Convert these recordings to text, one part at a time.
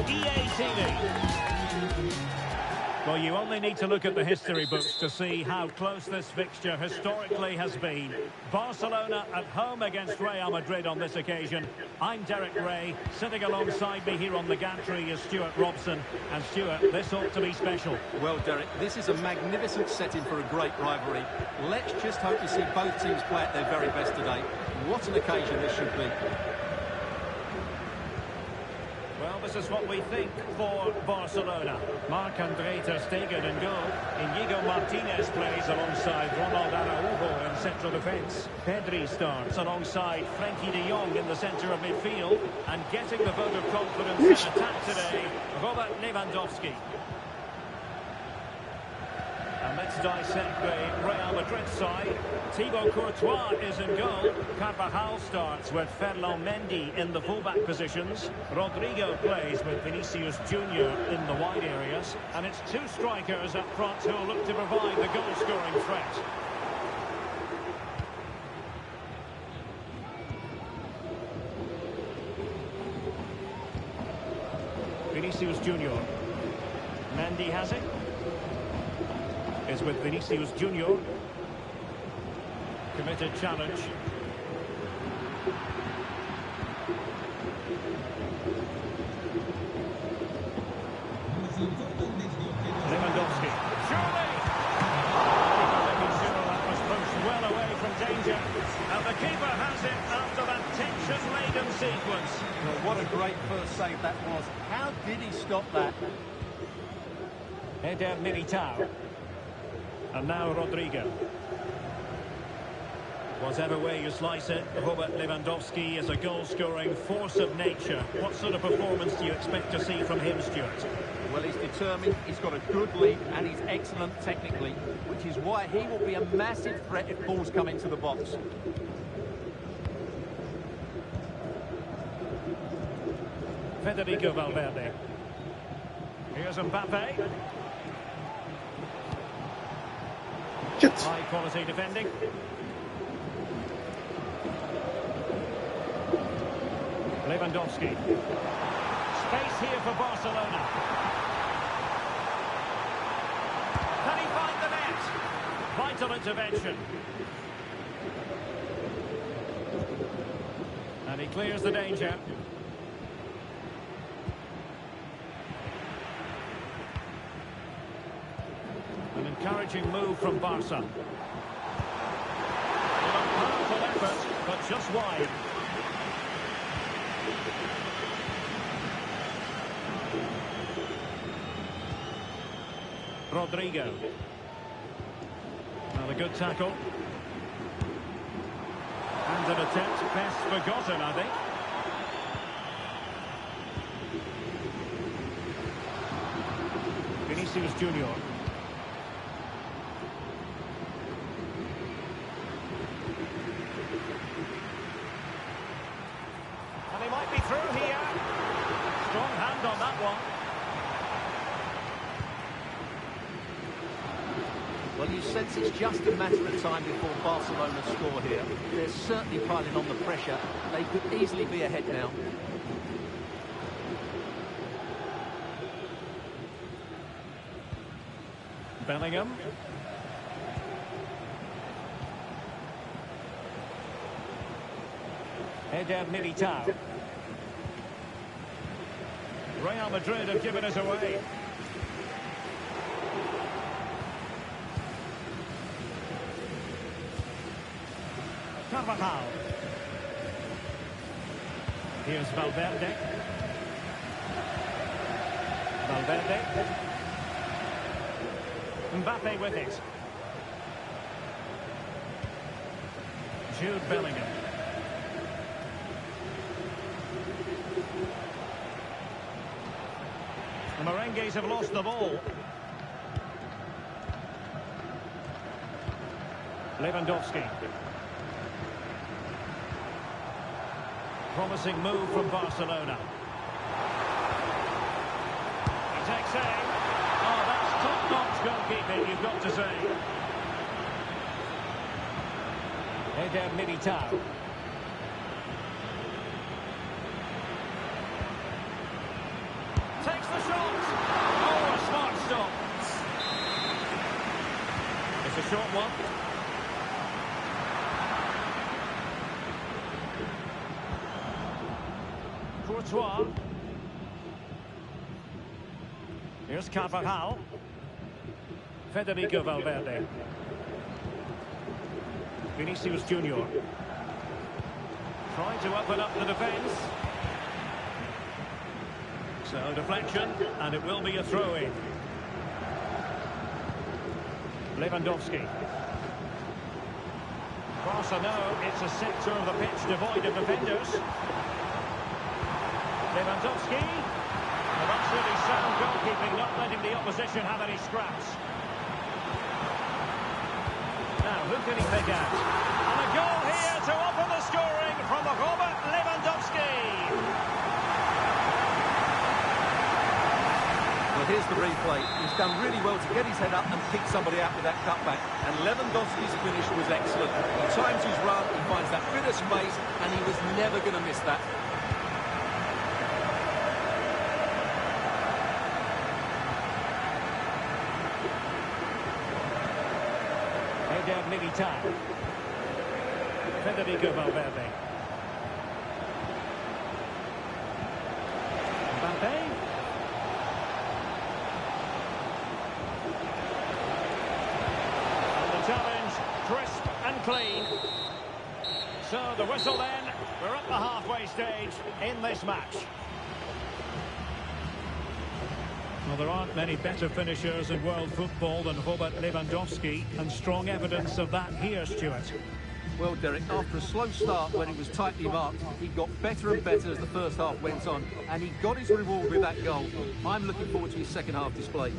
EA TV. Well, you only need to look at the history books to see how close this fixture historically has been. Barcelona at home against Real Madrid on this occasion. I'm Derek Ray. Sitting alongside me here on the gantry is Stuart Robson. And Stuart, this ought to be special. Well, Derek, this is a magnificent setting for a great rivalry. Let's just hope to see both teams play at their very best today. What an occasion this should be. Well, this is what we think for Barcelona. Marc-André ter Stegen in goal. Inigo Martinez plays alongside Ronald Araujo in central defence. Pedri starts alongside Frenkie de Jong in the centre of midfield. And getting the vote of confidence in attack today, Robert Lewandowski. And let's dissect the Real Madrid side. Thibaut Courtois is in goal. Carvajal starts with Ferland Mendy in the fullback positions. Rodrigo plays with Vinicius Junior in the wide areas. And it's two strikers up front who will look to provide the goal-scoring threat. Vinicius Junior. Mendy has it. Is with Vinicius Junior. Committed challenge. Lewandowski. Surely! Making sure that was pushed well away from danger. And the keeper has it after that tension-laden sequence. Well, what a great first save that was. How did he stop that? Eder Militao. And now Rodrigo. Whatever way you slice it, Robert Lewandowski is a goal-scoring force of nature. What sort of performance do you expect to see from him, Stuart? Well, he's determined, he's got a good lead, and he's excellent technically, which is why he will be a massive threat if balls come into the box. Federico Valverde. Here's Mbappe. High quality defending. Lewandowski. Space here for Barcelona. Can he find the net? Vital intervention. And he clears the danger. An encouraging move from Barca. A powerful effort, but just wide. Rodrigo. Well, a good tackle. And an attempt best forgotten, I think. Vinicius Junior. And he might be through here. Strong hand on that one. Well, you sense it's just a matter of time before Barcelona score here. They're certainly piling on the pressure. They could easily be ahead now. Bellingham. Eder Militao. Real Madrid have given us away. Carvajal. Here's Valverde. Valverde. Mbappe with it. Jude Bellingham. The Merengues have lost the ball. Lewandowski. Promising move from Barcelona. He takes aim. Oh, that's top-notch goalkeeping, you've got to say. Eder Militao. short one. Courtois. Here's Carvajal. Federico Valverde. Vinicius Junior. Trying to open up the defence. So deflection, and it will be a throw-in. Lewandowski. Barca know it's a sector of the pitch devoid of defenders. Lewandowski. Well, that's really sound goalkeeping, not letting the opposition have any scraps. Now, who can he pick out? And a goal here to open the scoring from Robert Lewandowski. Well, here's the replay. He's done really well to get his head up and pick somebody out with that cutback. And Lewandowski's finish was excellent. He times his run, he finds that bit of space, and he was never going to miss that. Militao. Federico Valverde. Mbappe. And the challenge, crisp and clean. So the whistle then, we're at the halfway stage in this match. Well, there aren't many better finishers in world football than Robert Lewandowski, and strong evidence of that here, Stuart. Well, Derek, after a slow start when he was tightly marked, he got better and better as the first half went on, and he got his reward with that goal. I'm looking forward to his second half display.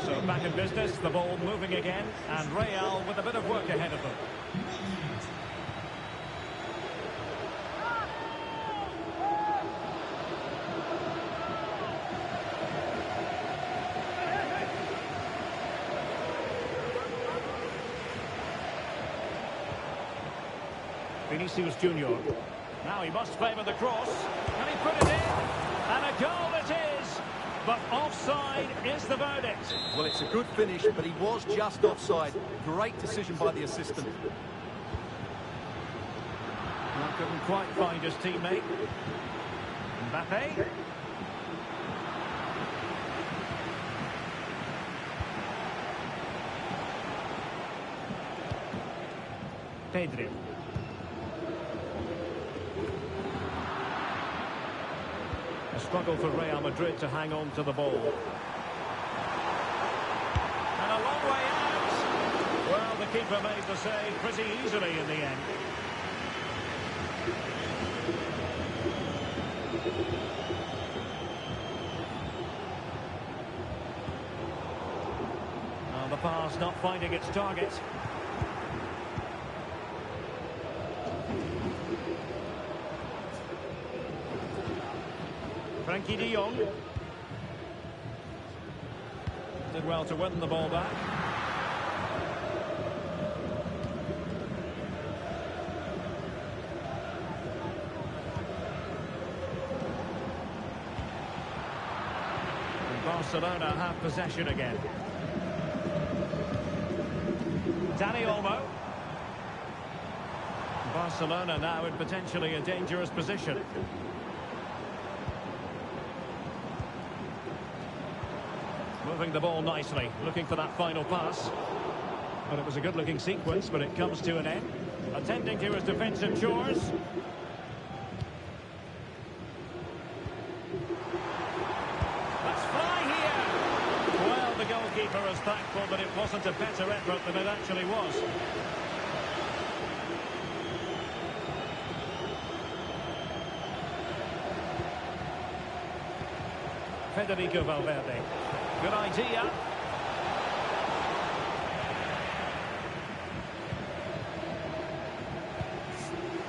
So back in business, the ball moving again, and Real with a bit of work ahead of them. Vinicius Junior. Now he must favour the cross. Can he put it in? And a goal it is! But offside is the verdict. Well, it's a good finish, but he was just offside. Great decision by the assistant. Well, couldn't quite find his teammate. Mbappe. Pedri. A struggle for Real Madrid to hang on to the ball. And a long way out. Well, the keeper made the save pretty easily in the end. Now the pass not finding its target. Frankie de Jong did well to win the ball back. And Barcelona have possession again. Dani Olmo. Barcelona now in potentially a dangerous position. Moving the ball nicely, looking for that final pass. Well, it was a good-looking sequence, but it comes to an end. Attending to his defensive chores. Let's fly here! Well, the goalkeeper is thankful that it wasn't a better effort than it actually was. Federico Valverde. Good idea.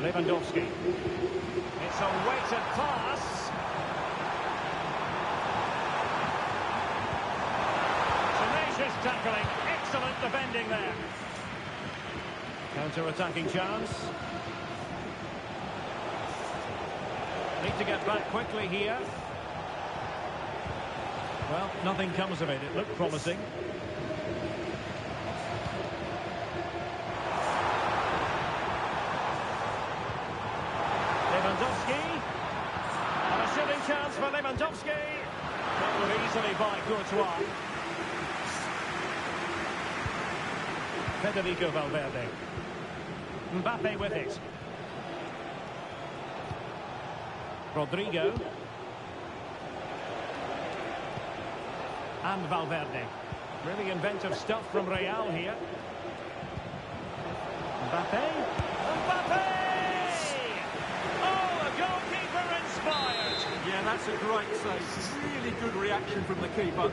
Lewandowski. It's a weighted pass. Tenacious tackling. Excellent defending there. Counter-attacking chance. Need to get back quickly here. Well, nothing comes of it. It looked promising. Lewandowski. And a shooting chance for Lewandowski. Covered easily by Courtois. Federico Valverde. Mbappe with it. Rodrigo. And Valverde. Really inventive stuff from Real here. Mbappe. Mbappe! Oh, a goalkeeper inspired. Yeah, that's a great save. Really good reaction from the keeper.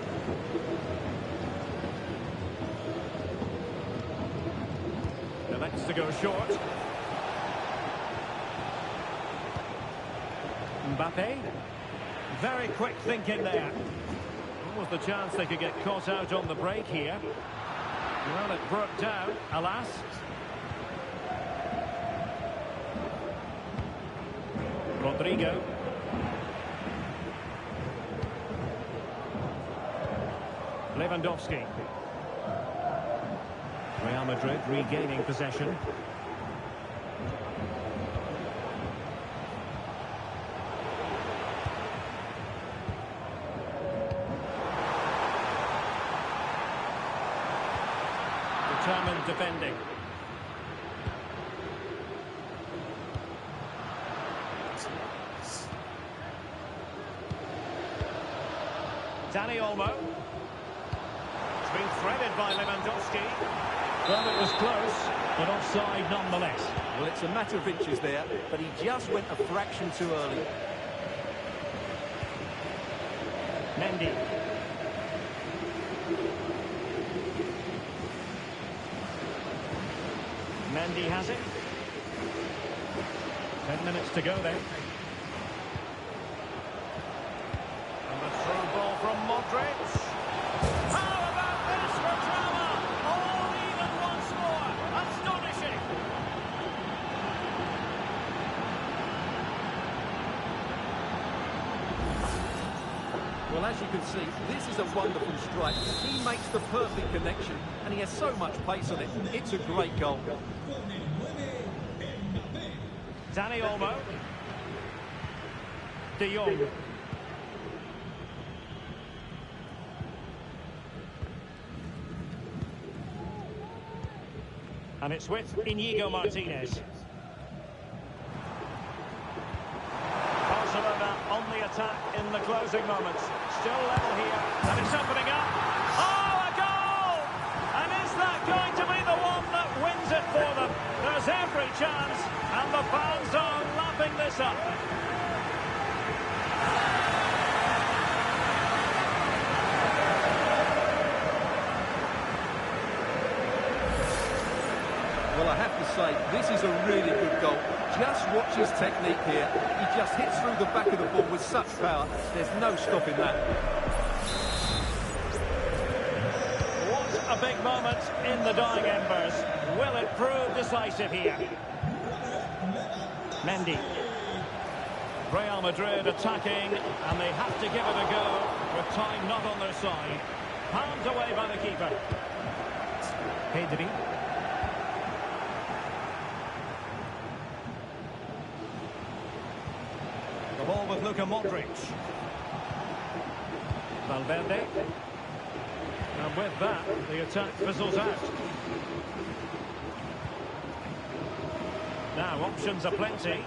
Elects to go short. Mbappe. Very quick thinking there. What was the chance they could get caught out on the break here? Well, it broke down, alas. Rodrigo. Lewandowski. Real Madrid regaining possession. Determined defending. Dani Olmo. It's been threaded by Lewandowski. Well, it was close, but offside nonetheless. Well, it's a matter of inches there, but he just went a fraction too early. Mendy. Mendy has it. 10 minutes to go then. And the through ball from Modric. How about this for drama? All even once more. Astonishing. Well, as you can see, this is a wonderful strike. He makes the perfect connection, and he has so much pace on it. It's a great goal. Dani Olmo. De Jong. And it's with Inigo Martinez. Barcelona on the attack in the closing moments. Still level here, and it's opening up. Oh, a goal! And is that going to be the one that wins it for them? There's every chance, and the fans are lapping this up. Well, I have to say, this is a really good goal. Just watch his technique here. He just hits through the back of the ball with such power. There's no stopping that. What a big moment in the dying embers. Will it prove decisive here? Mendy. Real Madrid attacking, and they have to give it a go with time not on their side. Palmed away by the keeper. Pedri. The ball with Luka Modric. Valverde. And with that, the attack fizzles out. Now, options are plenty.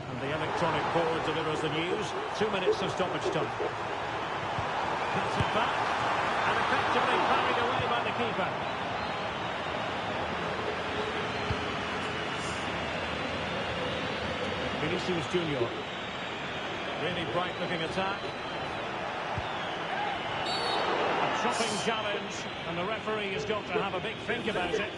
And the electronic board delivers the news. 2 minutes of stoppage time. Cuts it back. And effectively carried away by the keeper. Vinicius Junior. Really bright-looking attack. A chopping challenge, and the referee has got to have a big think about it.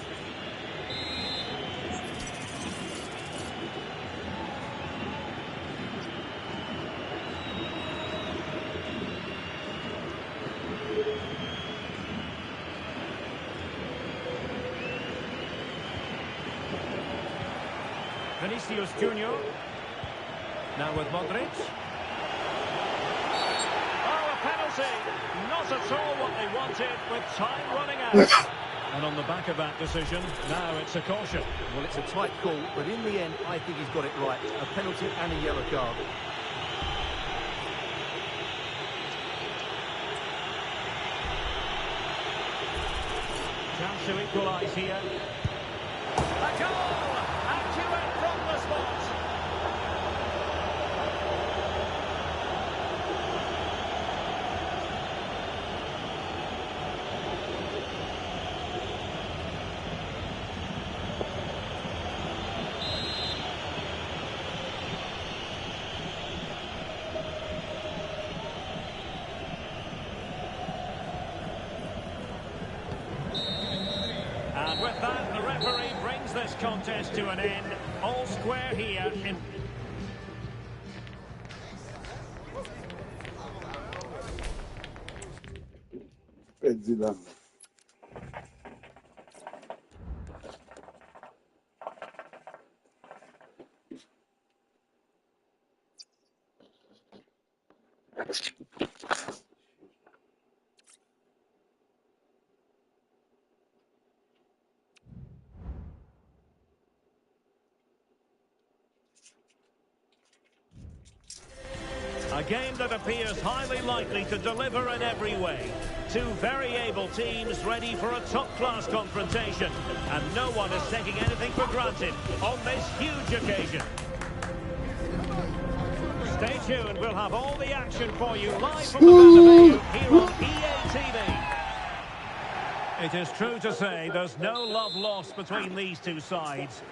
Vinicius Junior. Now with Modric. Oh, a penalty! Not at all what they wanted, with time running out. And on the back of that decision, now it's a caution. Well, it's a tight call, but in the end, I think he's got it right. A penalty and a yellow card. Chance to equalise here. A goal! Accurate from the spot. And with that, the referee brings this contest to an end. All square here in... A game that appears highly likely to deliver in every way. Two very able teams ready for a top-class confrontation. And no one is taking anything for granted on this huge occasion. Stay tuned, we'll have all the action for you live from the Bernabeu here on EA TV. It is true to say there's no love lost between these two sides.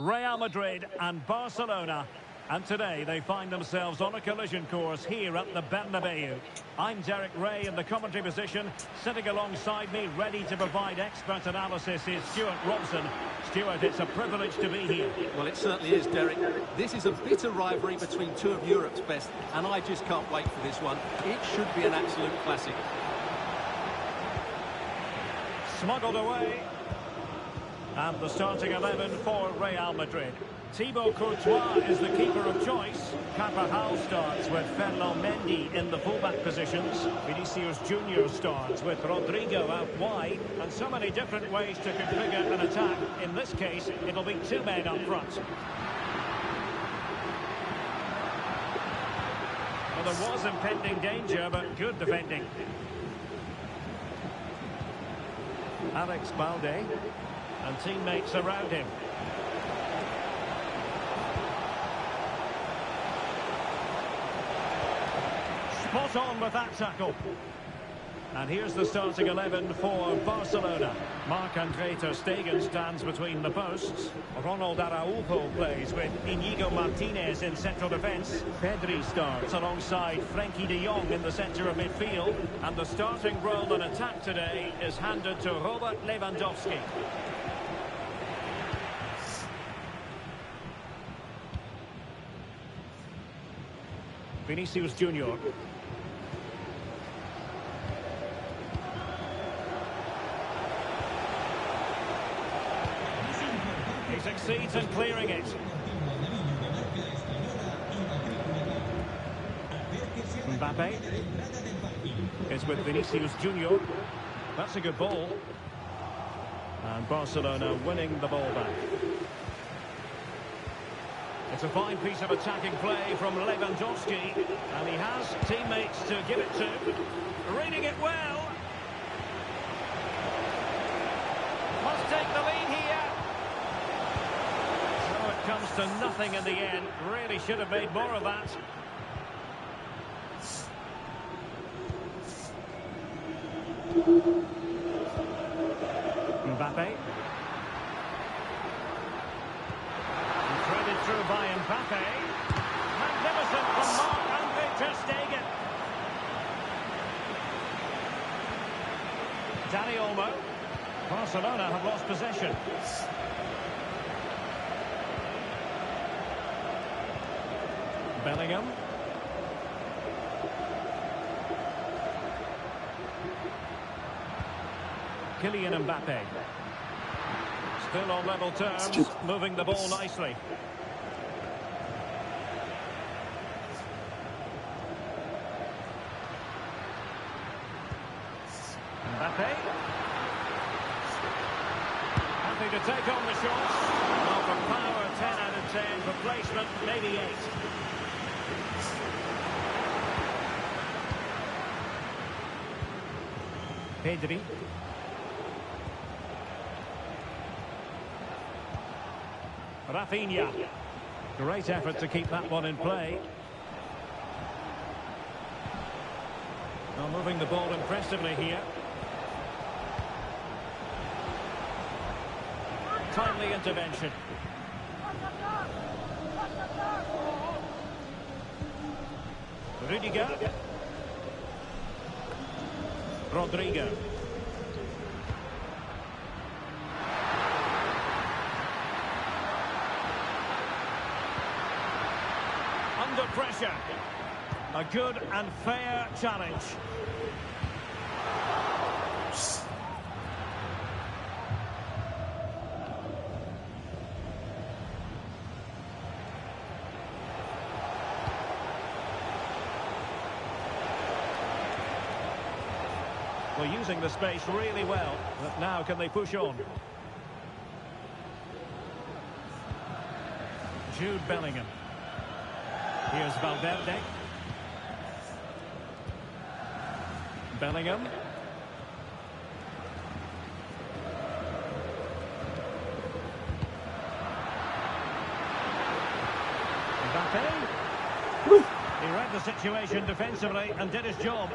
Real Madrid and Barcelona, and today they find themselves on a collision course here at the Bernabeu. I'm Derek Ray in the commentary position. Sitting alongside me, ready to provide expert analysis, is Stuart Robson. Stuart, it's a privilege to be here. Well, it certainly is, Derek. This is a bitter rivalry between two of Europe's best, and I just can't wait for this one. It should be an absolute classic. Smuggled away. And the starting 11 for Real Madrid. Thibaut Courtois is the keeper of choice. Carvajal starts with Ferland Mendy in the fullback positions. Vinicius Junior starts with Rodrigo out wide. And so many different ways to configure an attack. In this case, it'll be two men up front. Well, there was impending danger, but good defending. Alex Balde. And teammates around him. Spot on with that tackle. And here's the starting 11 for Barcelona. Marc-Andre ter Stegen stands between the posts. Ronald Araujo plays with Inigo Martinez in central defence. Pedri starts alongside Frenkie de Jong in the centre of midfield. And the starting role in attack today is handed to Robert Lewandowski. Vinicius Junior. He succeeds in clearing it. Mbappe. It's with Vinicius Junior. That's a good ball. And Barcelona winning the ball back. It's a fine piece of attacking play from Lewandowski. And he has teammates to give it to. Reading it well. Must take the lead here. So it comes to nothing in the end. Really should have made more of that. Mbappe. Threaded through by Mbappe. Magnificent from Marc-Andre ter Stegen. Dani Olmo. Barcelona have lost possession. Bellingham. Kylian Mbappe. Still on level terms, moving the ball nicely. Mbappe. Happy to take on the shots. Well, for power, 10 out of 10. For placement, maybe 8. Pedri. Rafinha. Great effort to keep that one in play. Well, moving the ball impressively here. Timely intervention. Rudiger. Rodrigo. Under pressure. A good and fair challenge. Well, using the space really well, but now can they push on? Jude Bellingham. Here's Valverde. Bellingham. Mbappe. He read the situation defensively and did his job.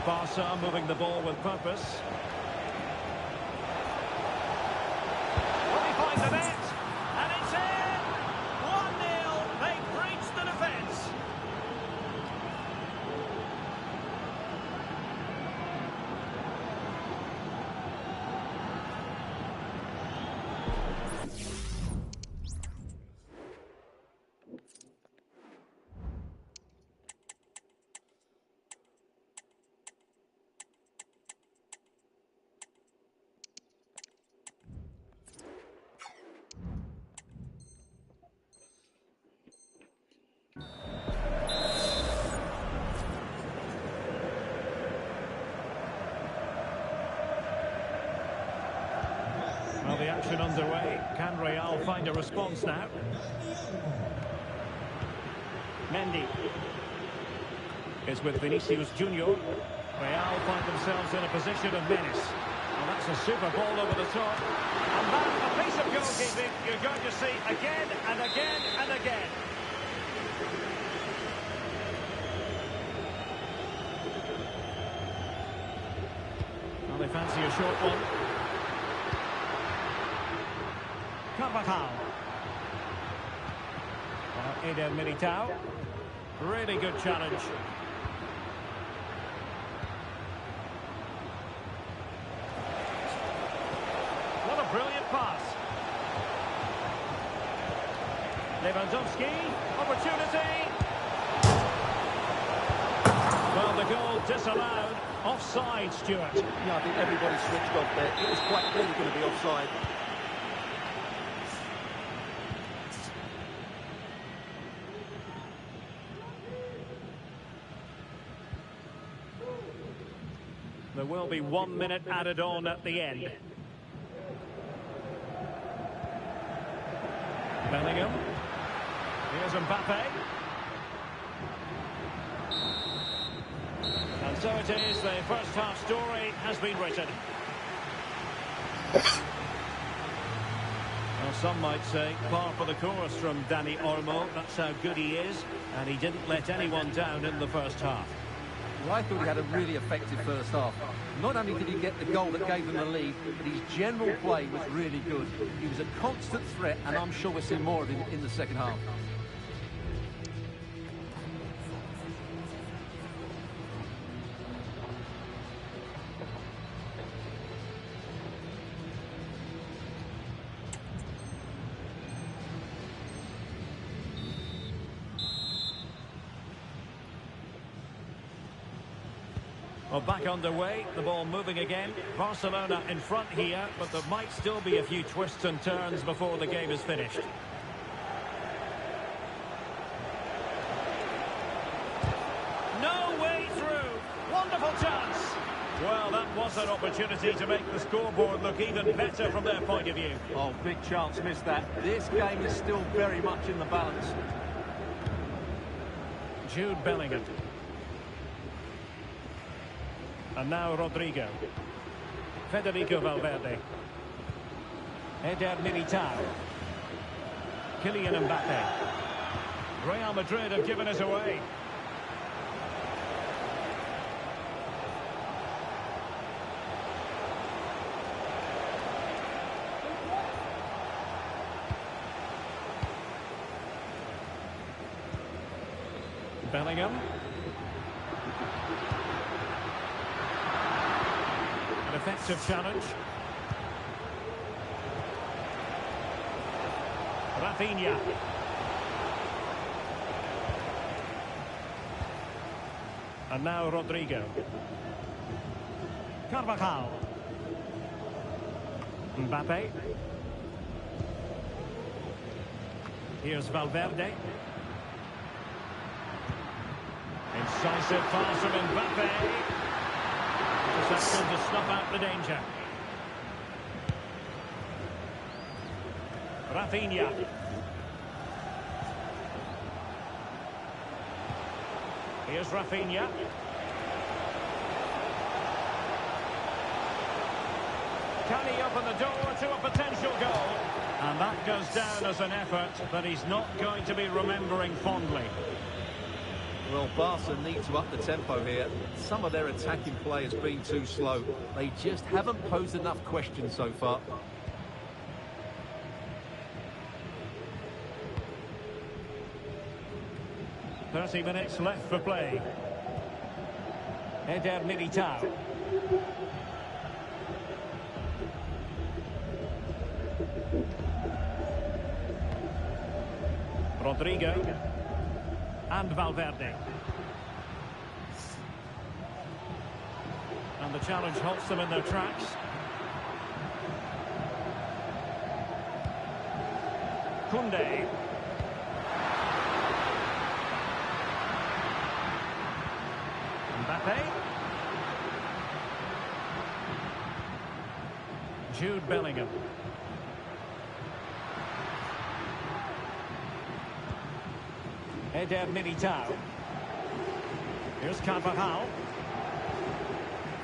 Barca moving the ball with purpose. Will he find the net? And it's in! 1-0. They breached the defence. Well, the action underway. Can Real find a response now? Mendy. Is with Vinicius Junior. Real find themselves in a position of menace. Well, that's a super ball over the top. And that's a piece of goalkeeping you're going to see again and again and again. Well, they fancy a short one. Carvajal. Eder Militao. Really good challenge. What a brilliant pass. Lewandowski. Opportunity. Well, the goal disallowed. Offside, Stuart. Yeah, I think everybody switched off there. It was quite clearly going to be offside. There will be 1 minute added on at the end. Bellingham. Here's Mbappe. And so it is, the first half story has been written. Well, some might say par for the course from Dani Olmo. That's how good he is, and he didn't let anyone down in the first half. Well, I thought he had a really effective first half. Not only did he get the goal that gave them the lead, but his general play was really good. He was a constant threat, and I'm sure we'll see more of him in the second half. Well, back underway, the ball moving again. Barcelona in front here, but there might still be a few twists and turns before the game is finished. No way through. Wonderful chance. Well, that was an opportunity to make the scoreboard look even better from their point of view. Oh, big chance, missed that. This game is still very much in the balance. Jude Bellingham. And now Rodrigo. Federico Valverde. Eder Militao. Kylian Mbappe. Real Madrid have given us away. Bellingham. An effective challenge. Rafinha. And now Rodrigo. Carvajal. Mbappe. Here's Valverde. Incisive pass from Mbappe. Just to snuff out the danger. Rafinha. Here's Rafinha. Can he open the door to a potential goal? And that goes down as an effort that he's not going to be remembering fondly. Well, Barca need to up the tempo here. Some of their attacking play has been too slow. They just haven't posed enough questions so far. "30 minutes left for play. Eder Militao. Rodrigo. And Valverde. And the challenge halts them in their tracks. Koundé. Mbappe. Jude Bellingham. Eder Militao. Here's Carvajal.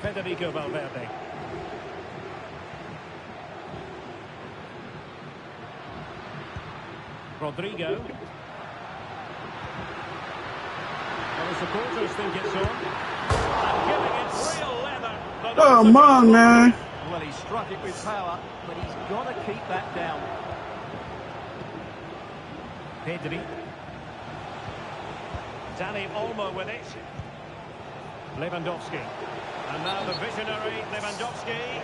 Federico Valverde. Rodrigo. Well, the supporters think it's on. And giving it real leather. Come on, man. Well, he struck it with power, but he's got to keep that down. Pedri. Dani Olmo with it. Lewandowski. And now the visionary Lewandowski.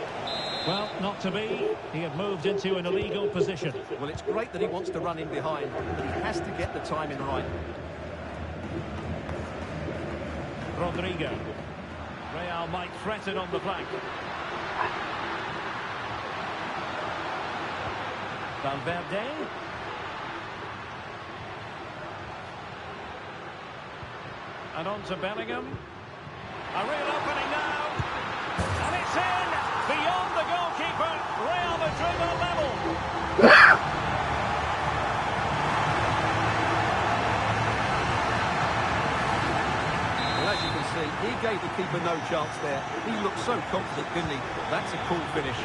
Well, not to be. He had moved into an illegal position. Well, it's great that he wants to run in behind, but he has to get the timing right. Rodrigo. Real might threaten on the flank. Valverde. And on to Bellingham. A real opening now. And it's in! Beyond the goalkeeper. Real Madrid are level. Well, as you can see, he gave the keeper no chance there. He looked so confident, didn't he? That's a cool finish.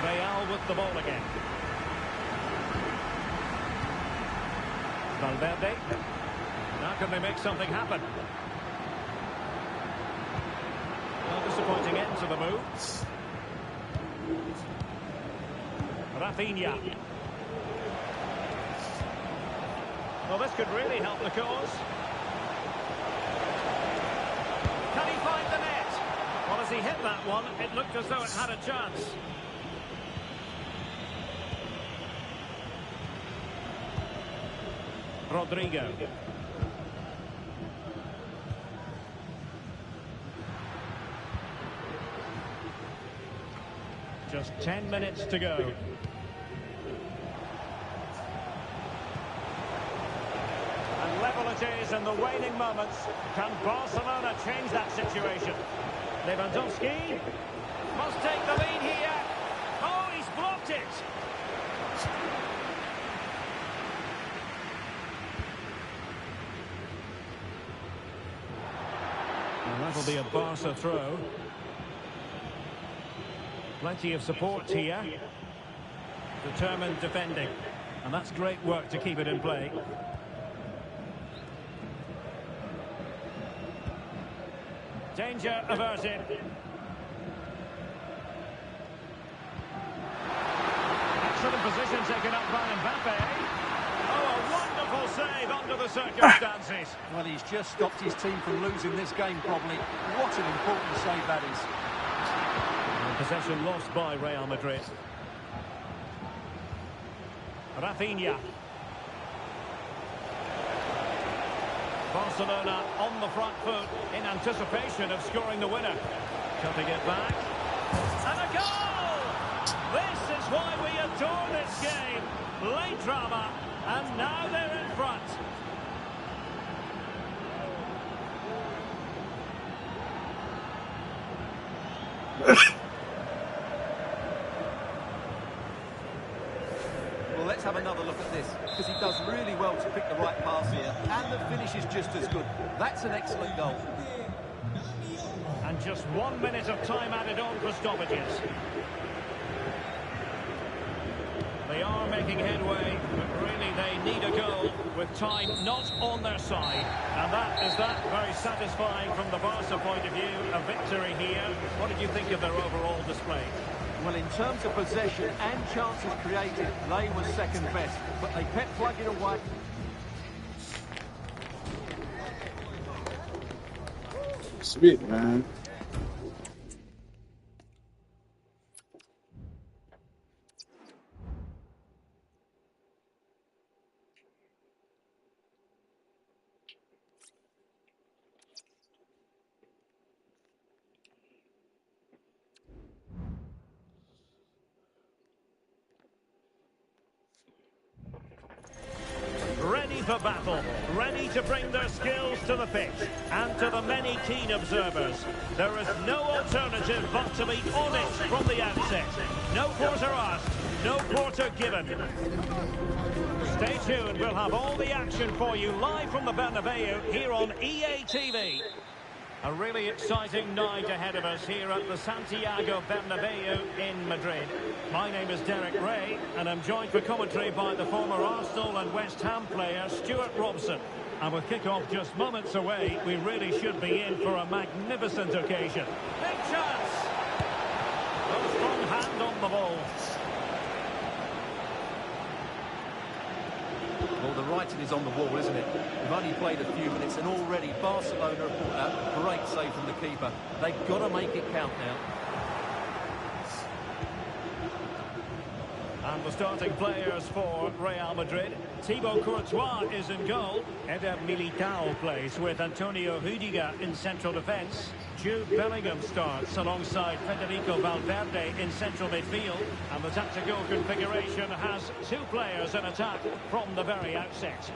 Real with the ball again. Valverde. Now can they make something happen? A disappointing end to the move. Rafinha. Well, this could really help the cause. Can he find the net? Well, as he hit that one, it looked as though it had a chance. Rodrigo. Just 10 minutes to go. And level it is in the waning moments. Can Barcelona change that situation? Lewandowski must take the lead here. Oh, he's blocked it. That'll be a Barca throw. Plenty of support here. Determined defending. And that's great work to keep it in play. Danger averted. Excellent position taken up by Mbappe. Oh, a wonderful save under the circumstances. Well, he's just stopped his team from losing this game probably. What an important save that is. And possession lost by Real Madrid. Rafinha. Barcelona on the front foot in anticipation of scoring the winner. Cutting it back. And a goal! This is why we adore this game. Late drama. And now they're in front. Well, let's have another look at this, because he does really well to pick the right pass here, and the finish is just as good. That's an excellent goal. And just 1 minute of time added on for stoppages. They are making headway, but really they need a goal with time not on their side. And that is that. Very satisfying from the Barca point of view. A victory here. What did you think of their overall display? Well, in terms of possession and chances created, they were second best, but they kept plugging away. Sweet, man. Ready for battle, ready to bring their skills to the pitch, and to the many keen observers, there is no alternative but to be on it from the outset. No quarter asked, no quarter given. Stay tuned, we'll have all the action for you live from the Bernabeu here on EA TV. A really exciting night ahead of us here at the Santiago Bernabeu in Madrid. My name is Derek Ray, and I'm joined for commentary by the former Arsenal and West Ham player Stuart Robson. And with kick-off just moments away, we really should be in for a magnificent occasion. Big chance! A strong hand on the ball. Well, the writing is on the wall, isn't it? We've only played a few minutes, and already Barcelona have brought out a great save from the keeper. They've got to make it count now. And the starting players for Real Madrid. Thibaut Courtois is in goal. Eder Militao plays with Antonio Rüdiger in central defence. Jude Bellingham starts alongside Federico Valverde in central midfield. And the tactical configuration has two players in attack from the very outset.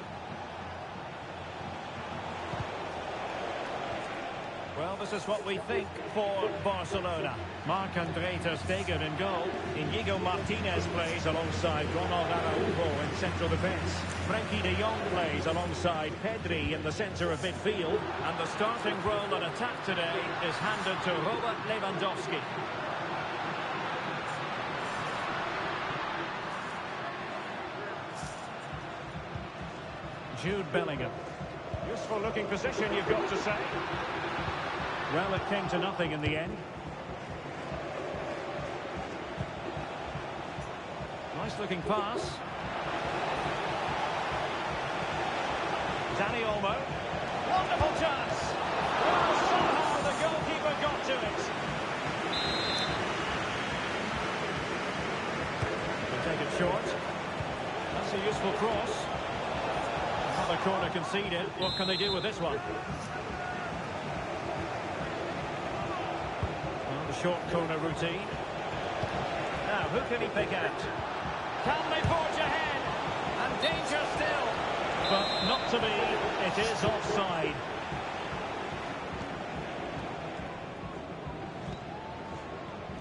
Well, this is what we think for Barcelona. Marc-Andre ter Stegen in goal. Inigo Martinez plays alongside Ronald Araujo in central defence. Frenkie de Jong plays alongside Pedri in the centre of midfield. And the starting role in attack today is handed to Robert Lewandowski. Jude Bellingham. Useful looking position, you've got to say. Well, it came to nothing in the end. Nice looking pass. Dani Olmo. Wonderful chance. Well, somehow the goalkeeper got to it. They'll take it short. That's a useful cross. Another corner conceded. What can they do with this one? Short corner routine. Now, who can he pick out? Can they forge ahead? And danger still. But not to be. It is offside.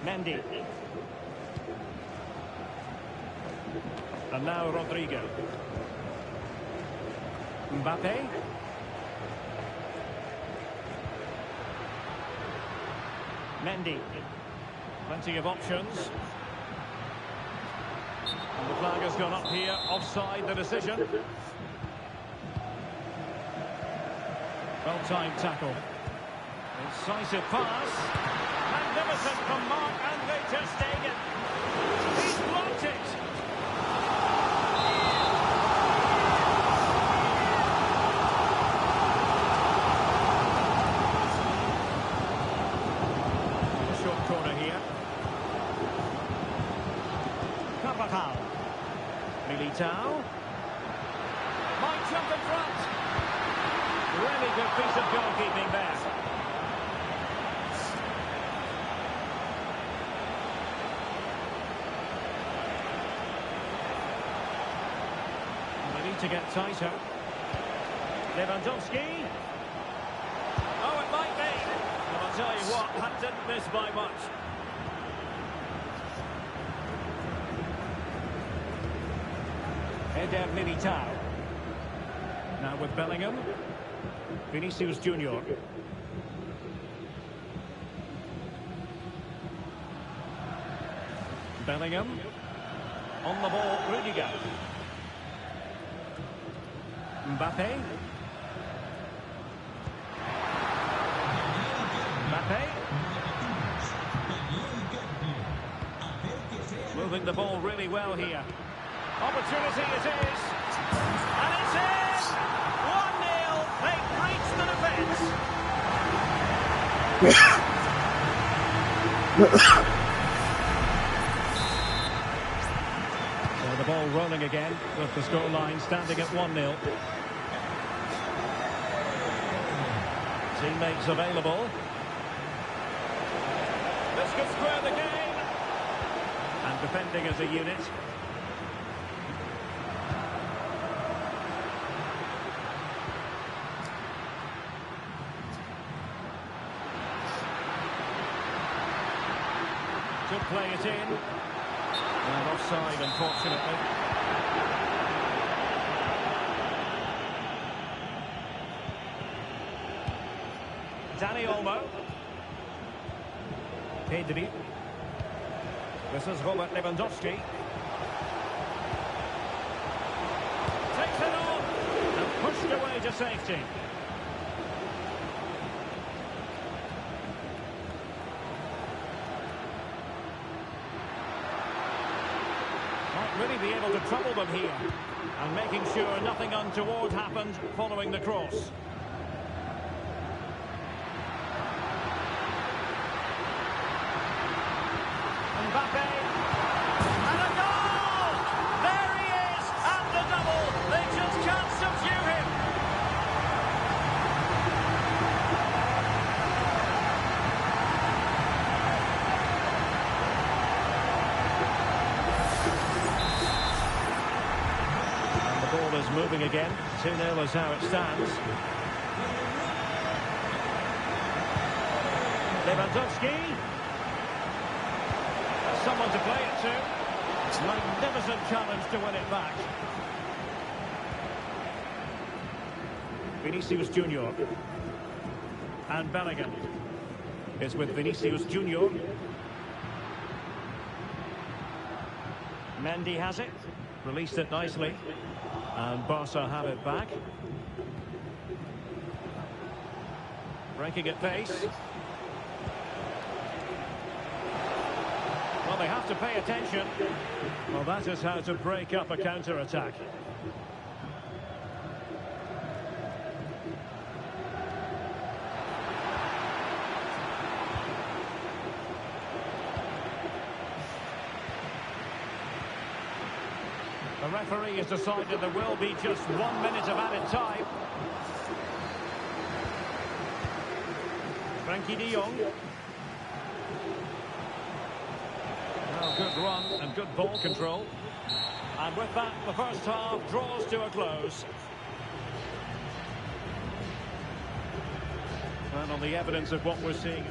Mendy. And now Rodrigo. Mbappe. Mendy. Plenty of options. And the flag has gone up here. Offside the decision. Well-timed tackle. Incisive pass. Magnificent from Marc-Andre ter Stegen. He's blocked it. Militao. Might jump in front. Really good piece of goalkeeping there. They need to get tighter. Lewandowski. Oh, it might be. Well, I'll tell you what, that didn't miss by much. Eder Militao. Now with Bellingham. Vinicius Junior. Bellingham. On the ball, Rüdiger. Mbappe. Mbappe. Moving the ball really well here. Opportunity it is. And it's in! 1-0. They breach the defence. So the ball rolling again with the scoreline standing at 1-0. Teammates available. This could square the game. And defending as a unit. Could play it in. And offside, unfortunately. Dani Olmo. Pedri. This is Robert Lewandowski. Takes it on. And pushed away to safety. Really be able to trouble them here, and making sure nothing untoward happened following the cross. Mbappe, and a goal! is moving again. 2-0 is how it stands. Lewandowski. Someone to play it to. Magnificent challenge to win it back. Vinicius Junior. And Bellingham is with Vinicius Junior. Mendy has it. Released it nicely. And Barca have it back. Breaking at pace. Well, they have to pay attention. Well, that is how to break up a counter-attack. The referee has decided there will be just 1 minute of added time. Frankie de Jong. Well, good run and good ball control. And with that, the first half draws to a close. And on the evidence of what we're seeing.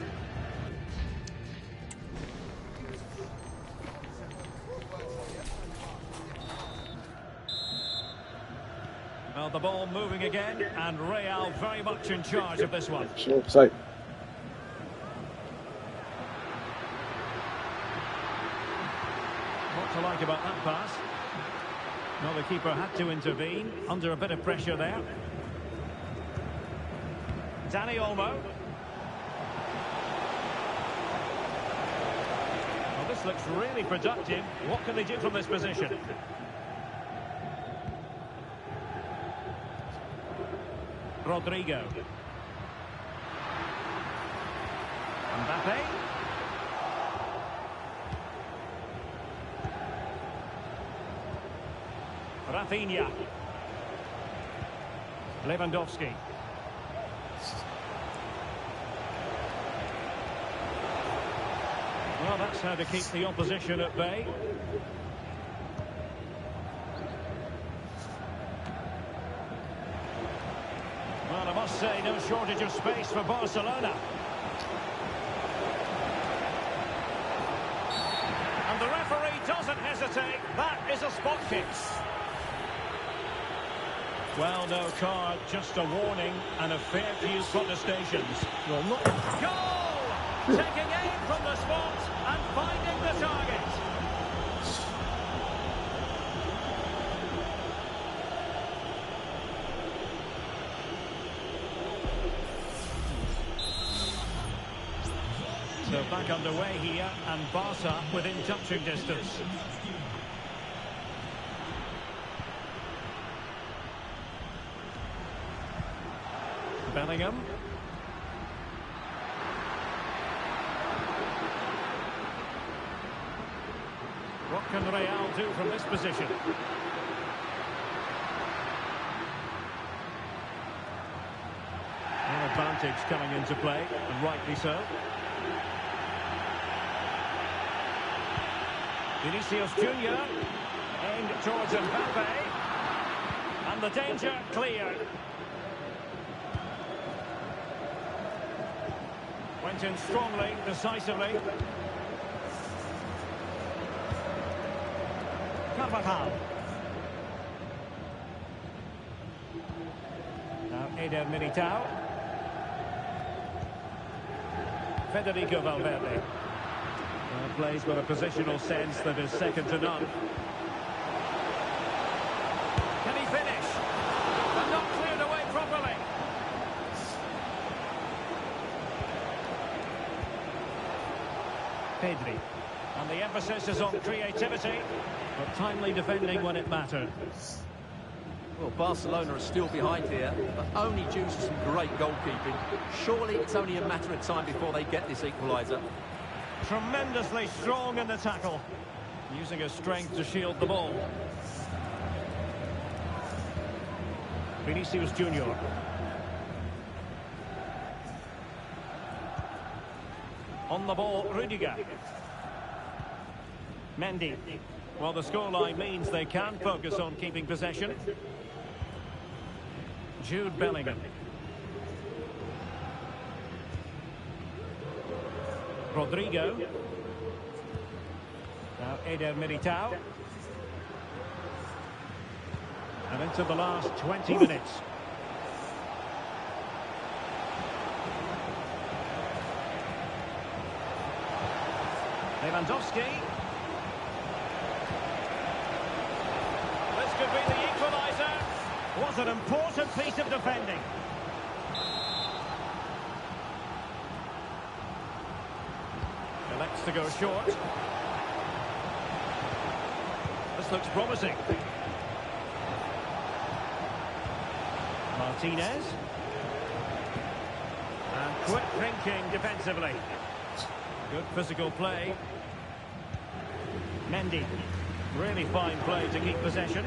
Well, the ball moving again, and Real very much in charge of this one. Sure, tight. What to like about that pass? Well, the keeper had to intervene, under a bit of pressure there. Dani Olmo. Well, this looks really productive. What can they do from this position? Rodrigo. Mbappe. Rafinha. Lewandowski. Well, that's how to keep the opposition at bay. Well, I must say, no shortage of space for Barcelona. And the referee doesn't hesitate. That is a spot kick. Well, no card, just a warning and a fair few protestations. Well, not... Goal! Taking aim from the spot and finding the target. So back underway here, and Barca within touching distance. Bellingham. What can Real do from this position? An advantage coming into play, and rightly so. Vinicius Junior aimed towards Mbappe, and the danger cleared. Went in strongly, decisively. Carvajal. Now Eder Militao. Federico Valverde. Plays with a positional sense that is second to none. Can he finish? And not cleared away properly. Pedri. And the emphasis is on creativity, but timely defending when it mattered. Well, Barcelona are still behind here, but only due to some great goalkeeping. Surely it's only a matter of time before they get this equaliser. Tremendously strong in the tackle, using his strength to shield the ball. Vinicius Junior. On the ball, Rudiger. Mendy. Well, the scoreline means they can focus on keeping possession. Jude Bellingham. Rodrigo. Now Eder Militao. And into the last 20 minutes. Lewandowski. This could be the equaliser. Was an important piece of defending. Elects to go short. This looks promising. Martinez. And quick thinking defensively. Good physical play. Mendy. Really fine play to keep possession.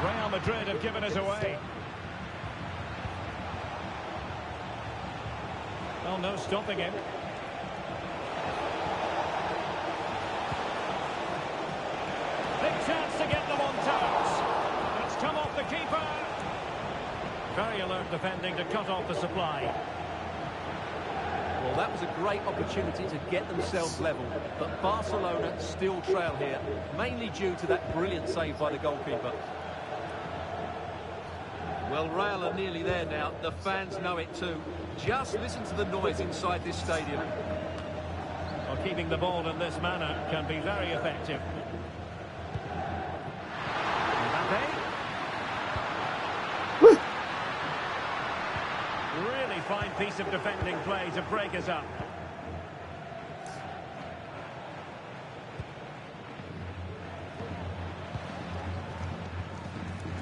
Real Madrid have given us away. Well, no stopping him. Big chance to get them on toes. It's come off the keeper. Very alert defending to cut off the supply. Well, that was a great opportunity to get themselves level, but Barcelona still trail here, mainly due to that brilliant save by the goalkeeper. Well, Real are nearly there now. The fans know it too. Just listen to the noise inside this stadium. Well, keeping the ball in this manner can be very effective. Mbappe. Really fine piece of defending play to break us up.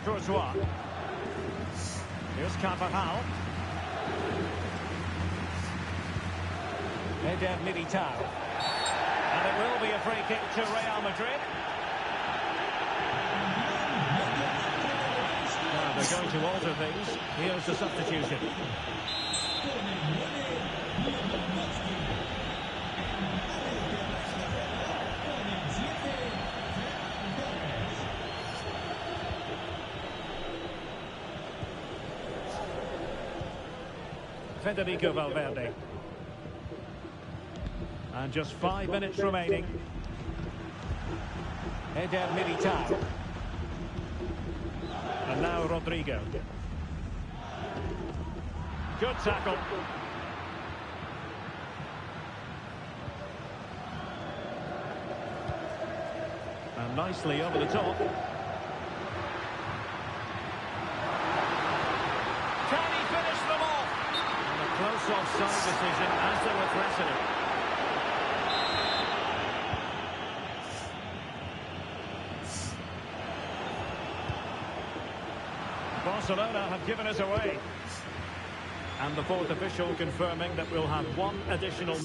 Courtois. Here's Carvajal. Eder Militao. And it will be a free kick to Real Madrid. Now they're going to alter things. Here's the substitution. Federico Valverde. And just 5 minutes remaining. Eder Militao. And now Rodrigo. Good tackle. And nicely over the top. Can he finish them off? And a close offside decision as they were threatening. Barcelona have given us away. And the fourth official confirming that we'll have one additional...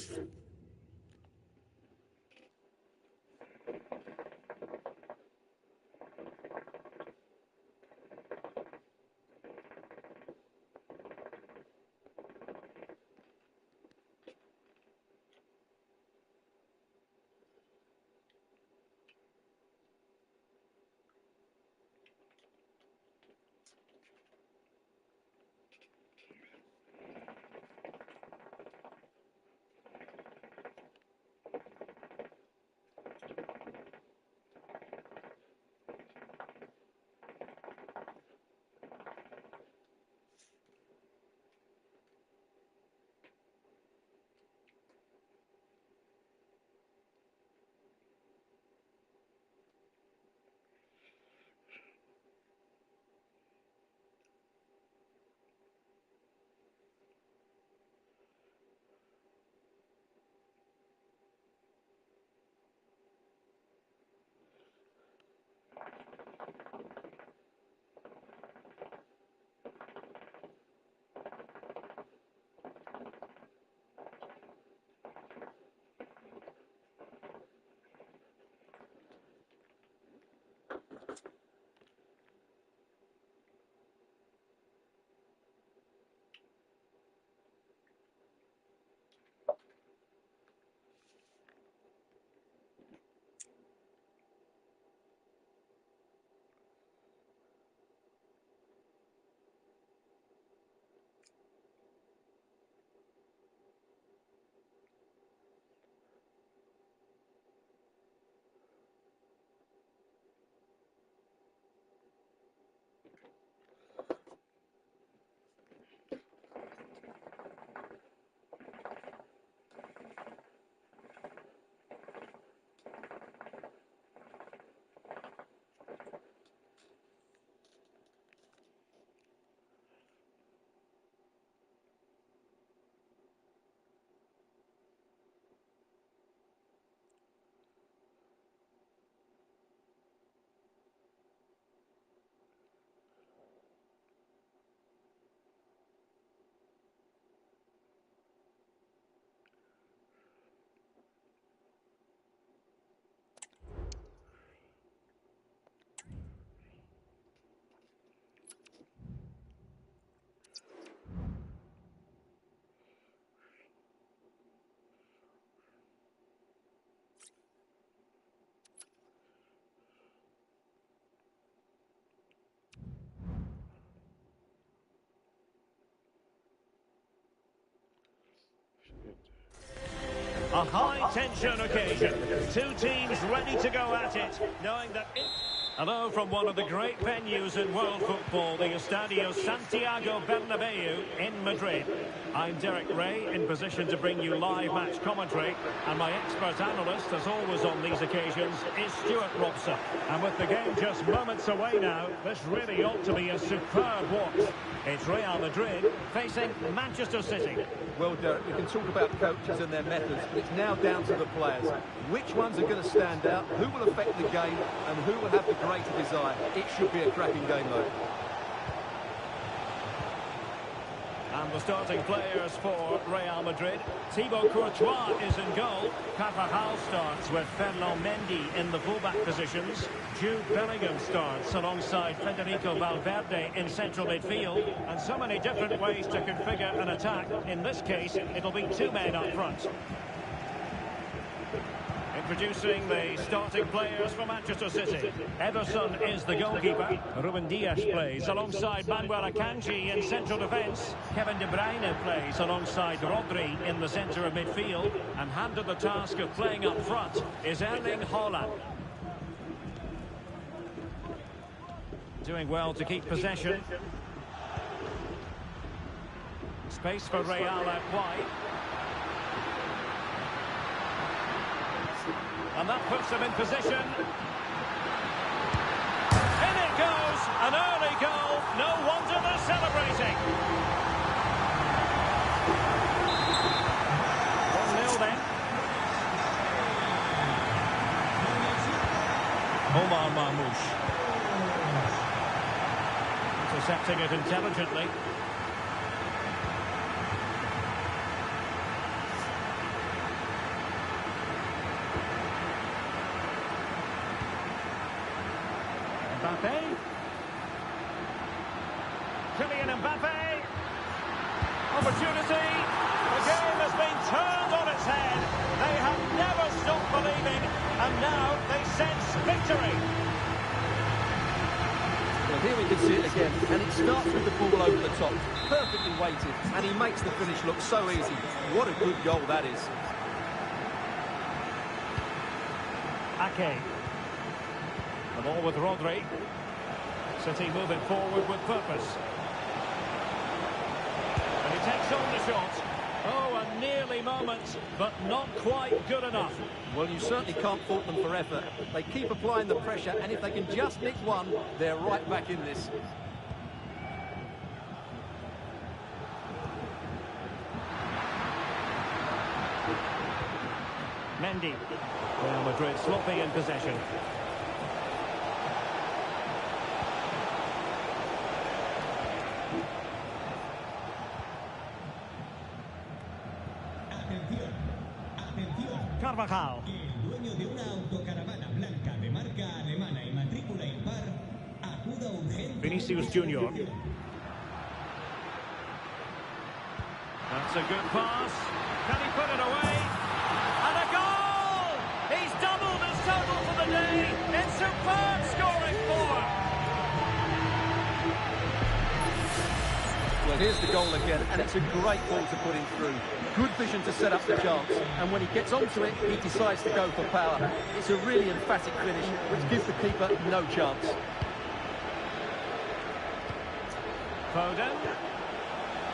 A high-tension occasion. Two teams ready to go at it, knowing that... Hello from one of the great venues in world football, the Estadio Santiago Bernabeu in Madrid. I'm Derek Ray, in position to bring you live match commentary, and my expert analyst, as always on these occasions, is Stuart Robson. And with the game just moments away now, this really ought to be a superb watch. It's Real Madrid facing Manchester City. Well, Derek, we can talk about coaches and their methods, but it's now down to the players. Which ones are going to stand out, who will affect the game, and who will have the greater desire? It should be a cracking game, though. And the starting players for Real Madrid. Thibaut Courtois is in goal. Carvajal starts with Ferland Mendy in the fullback positions. Jude Bellingham starts alongside Federico Valverde in central midfield. And so many different ways to configure an attack. In this case, it'll be two men up front. Introducing the starting players for Manchester City. Ederson is the goalkeeper. Ruben Dias plays alongside Manuel Akanji in central defence. Kevin De Bruyne plays alongside Rodri in the centre of midfield. And handed the task of playing up front is Erling Haaland. Doing well to keep possession. Space for Real out wide. And that puts them in position. In it goes, an early goal. No wonder they're celebrating. 1-0 then. Omar Marmoush. Intercepting it intelligently. Mbappe. Kylian Mbappe. Opportunity. The game has been turned on its head. They have never stopped believing, and now they sense victory. Well, here we can see it again, and it starts with the ball over the top, perfectly weighted, and he makes the finish look so easy. What a good goal that is. Ake. The ball with Rodri. City moving forward with purpose. And he takes on the shot. Oh, a nearly moment, but not quite good enough. Well, you certainly can't fault them for effort. They keep applying the pressure, and if they can just nick one, they're right back in this. Mendy. Real Madrid sloppy in possession. Carvajal. El dueño de una autocaravana blanca de marca alemana y matrícula impar acuda urgente. Vinicius Junior. That's a good pass. Can he put it away? And a goal! He's doubled his total for the day. It's superb scoring form. Well, here's the goal again, and it's a great ball to put him through. Good vision to set up the chance, and when he gets onto it, he decides to go for power. It's a really emphatic finish, which gives the keeper no chance. Foden.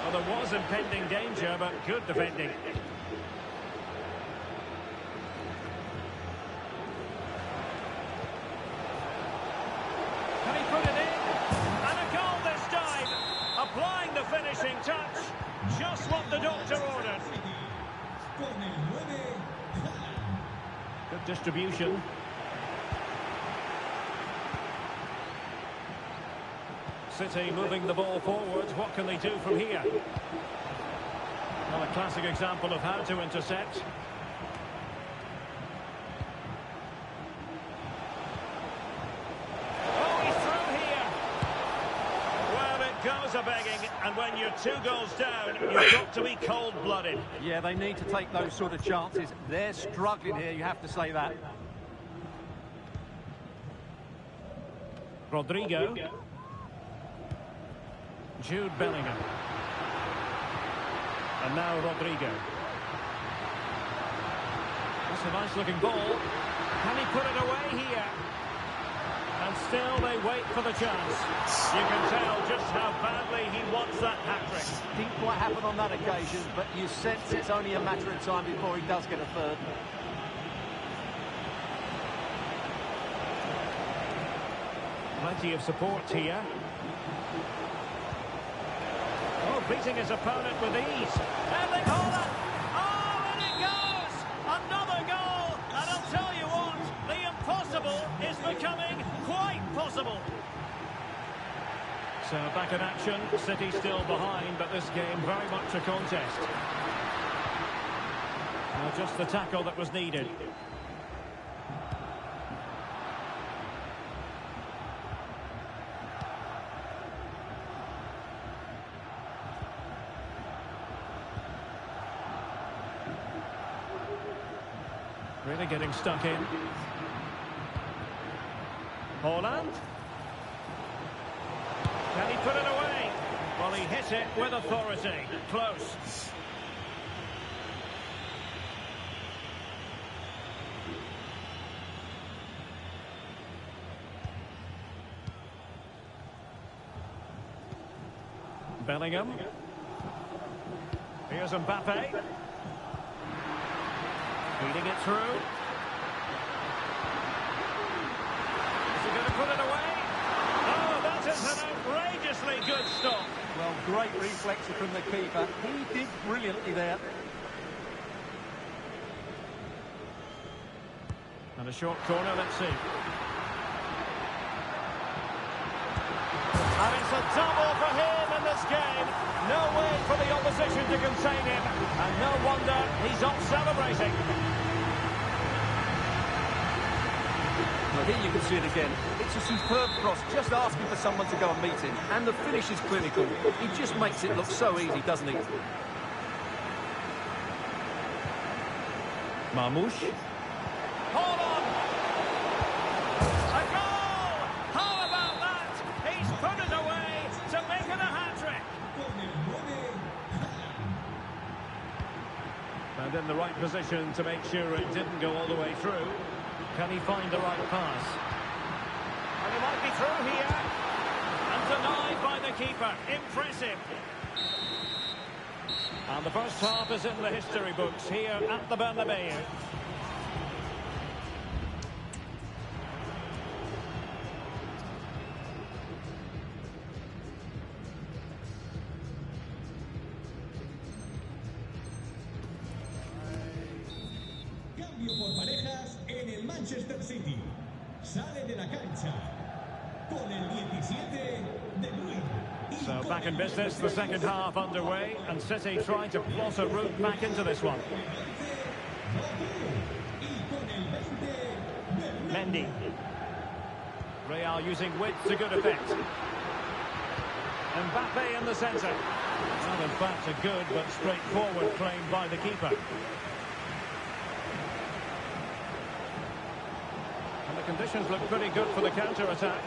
Well, there was impending danger, but good defending. Can he put it in? And a goal this time. Applying the finishing touch. Just what the doctor ordered. Good distribution. City moving the ball forward. What can they do from here? Well, a classic example of how to intercept. Oh, he's through here. Well, it goes a-begging, and when you're 2 goals down, you've got to be cold-blooded. Yeah, they need to take those sort of chances. They're struggling here, you have to say that. Rodrigo. Jude Bellingham. And now Rodrigo. That's a nice-looking ball. Can he put it away here? And still they wait for the chance. You can tell just how badly he wants that hat-trick. Didn't quite happen on that occasion, but you sense it's only a matter of time before he does get a third. Plenty of support here. Oh, beating his opponent with ease. Erling Haaland! Oh, and it goes! Another goal! And I'll tell you what, the impossible is becoming quite possible. So back in action, City still behind, but this game very much a contest. Well, just the tackle that was needed. Really getting stuck in. Haaland. Can he put it away? Well, he hit it with authority. Close. Bellingham. Here's Mbappe. Feeding it through. Is he going to put it away? Oh, that is an outrageously good stop. Well, great reflex from the keeper. He did brilliantly there. And a short corner, let's see. And it's a double for him in this game. No way for the opposition to contain him. And no wonder he's off celebrating. Well, here you can see it again. It's a superb cross, just asking for someone to go and meet him. And the finish is clinical. He just makes it look so easy, doesn't he? Marmoush. Hold on! A goal! How about that? He's put it away to make it a hat-trick. And in the right position to make sure it didn't go all the way through. Can he find the right pass? And he might be through here. And denied by the keeper. Impressive. And the first half is in the history books here at the Bernabeu. Cambio por parejas en el Manchester City. Sale de la cancha con el 17 de Luis. So back in business, the second half underway, and City trying to plot a route back into this one. Mendy. Real using width to good effect. Mbappe in the centre. Well, in fact, a good but straightforward claim by the keeper. And the conditions look pretty good for the counter-attack.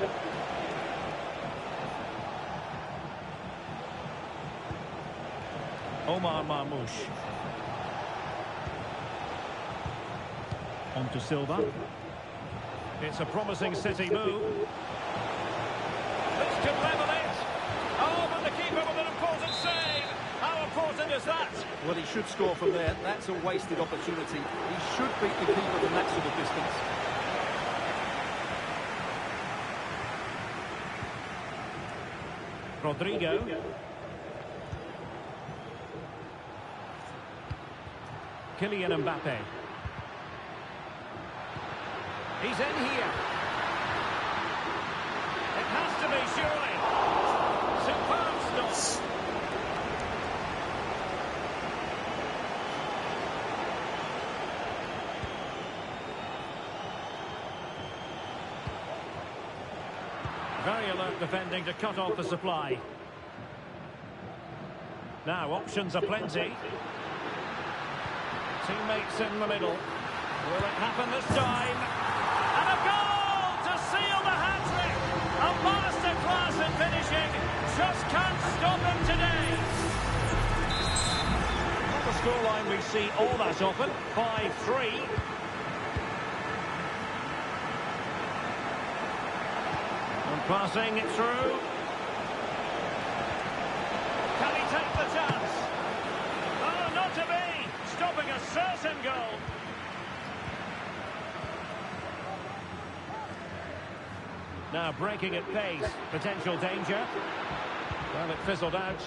Omar Marmoush. On to Silva. It's a promising City move. This could level it. Oh, but the keeper with an important save. How important is that? Well, he should score from there. That's a wasted opportunity. He should beat the keeper from that sort of distance. Rodrigo. Kylian Mbappe. He's in here. It has to be, surely. Superb stop. Very alert defending to cut off the supply. Now, options are plenty. Teammates in the middle. Will it happen this time? And a goal to seal the hat-trick! A masterclass in finishing. Just can't stop him today. Not the scoreline we see all that often. 5-3. And passing it through. Can he take the chance? Oh, not to be! Stopping a certain goal. Now breaking at pace. Potential danger. Well, it fizzled out.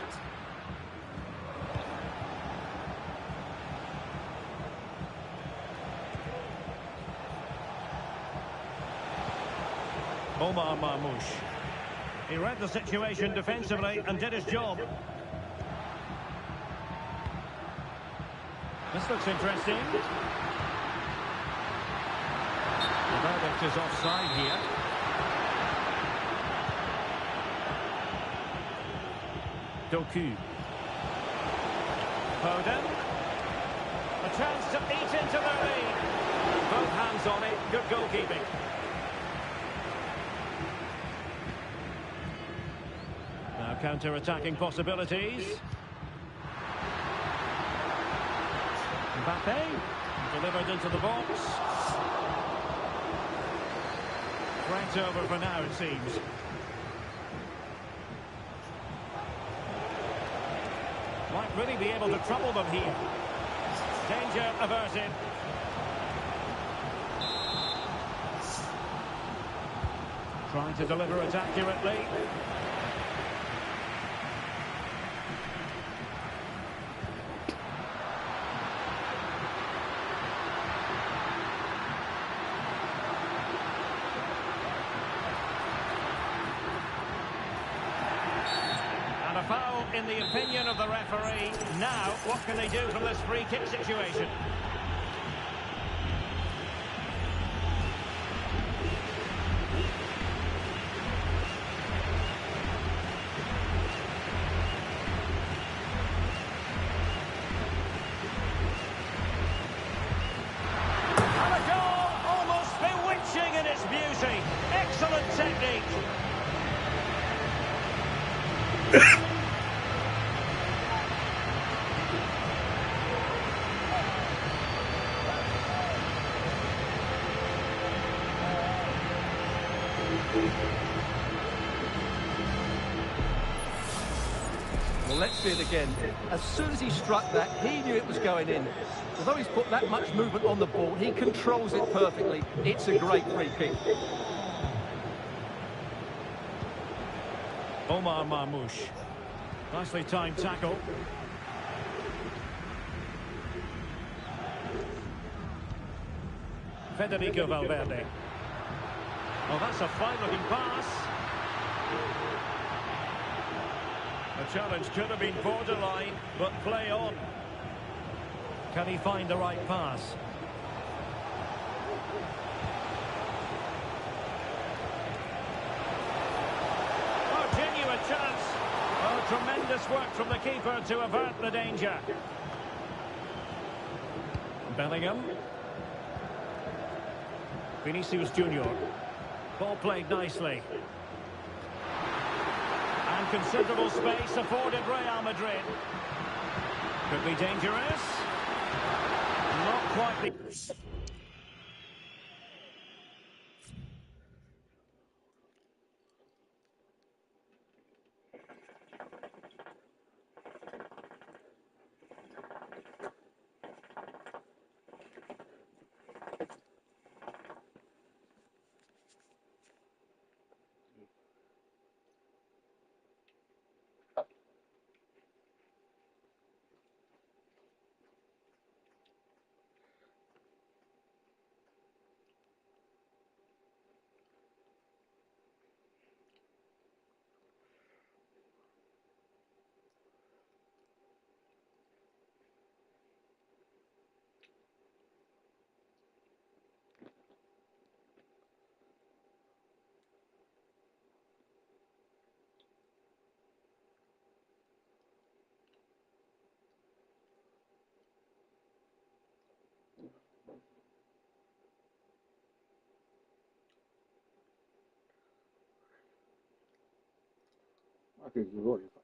Omar Marmoush. He read the situation defensively and did his job. This looks interesting. The verdict is offside here. Doku. Foden. A chance to eat into the lead. Both hands on it. Good goalkeeping. Now counter-attacking possibilities. Mbappe. Delivered into the box. Threat over for now, it seems. Might really be able to trouble them here. Danger averted. Trying to deliver it accurately. And a foul in the opinion of the referee. Now, what can they do from this free kick situation? And a goal, almost bewitching in its beauty. Excellent technique. Well, let's see it again. As soon as he struck that, he knew it was going in. Although he's put that much movement on the ball, he controls it perfectly. It's a great free kick. Omar Marmoush. Nicely timed tackle. Federico Valverde. Well, that's a fine-looking pass. The challenge could have been borderline, but play on. Can he find the right pass? Oh, genuine chance. Oh, tremendous work from the keeper to avert the danger. Bellingham. Vinicius Junior. Ball played nicely. And considerable space afforded Real Madrid. Could be dangerous. Not quite the... Ma che voglio fare?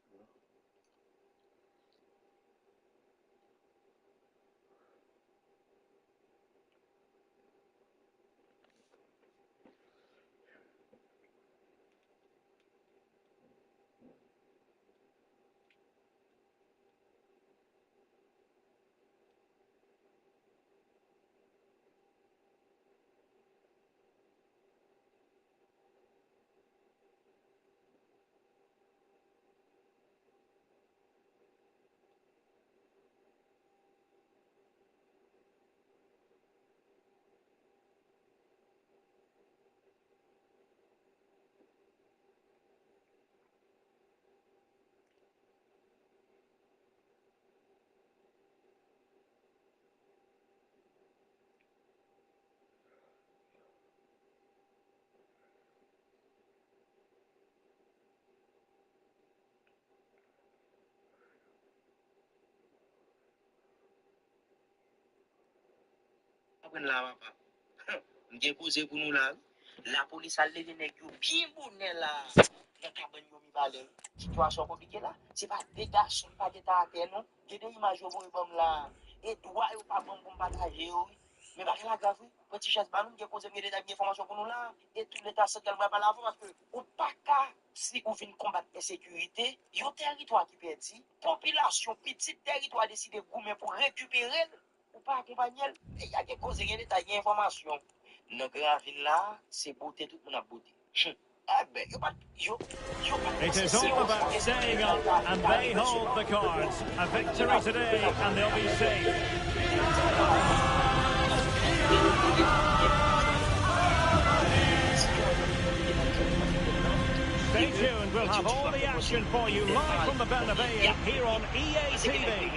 Après là, papa. M'gen causé pour nous là. La police a levé nèg yo bien bonnet là. Dans cabane yo mi balé. Situation compliquée là. C'est pas des garçons pas des terre non. J'ai des images yo bon là. Et droit yo pas bon pour partager yo. Mais pas la grave. Petit chasse ba nous gen causé des informations pour nous là. Et tout l'état central va pas l'avant parce que ou pas cas si on vient combattre l'insécurité, yon territoire qui perdu, population petit territoire décidé goumer pour récupérer ou pas accompagner. Il y a des causes, il y a des détails, il y a des informations. Dans la ville là, c'est beauté, tout le monde a beauté. It is all about staying up, and they hold the cards. A victory today, and they'll be safe. Stay tuned, we'll have all the action for you live from the Bernabeu here on EA TV.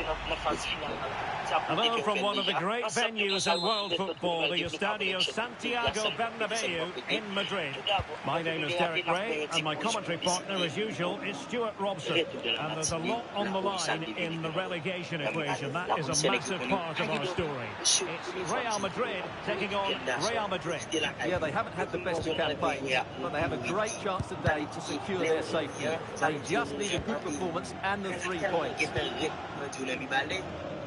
Hello from one of the great venues in world football, the Estadio Santiago Bernabeu in Madrid. My name is Derek Ray, and my commentary partner, as usual, is Stuart Robson. And there's a lot on the line in the relegation equation. That is a massive part of our story. It's Real Madrid taking on Real Madrid. Yeah, they haven't had the best of campaigns, but they have a great chance today to secure their safety. They just need a good performance and the 3 points.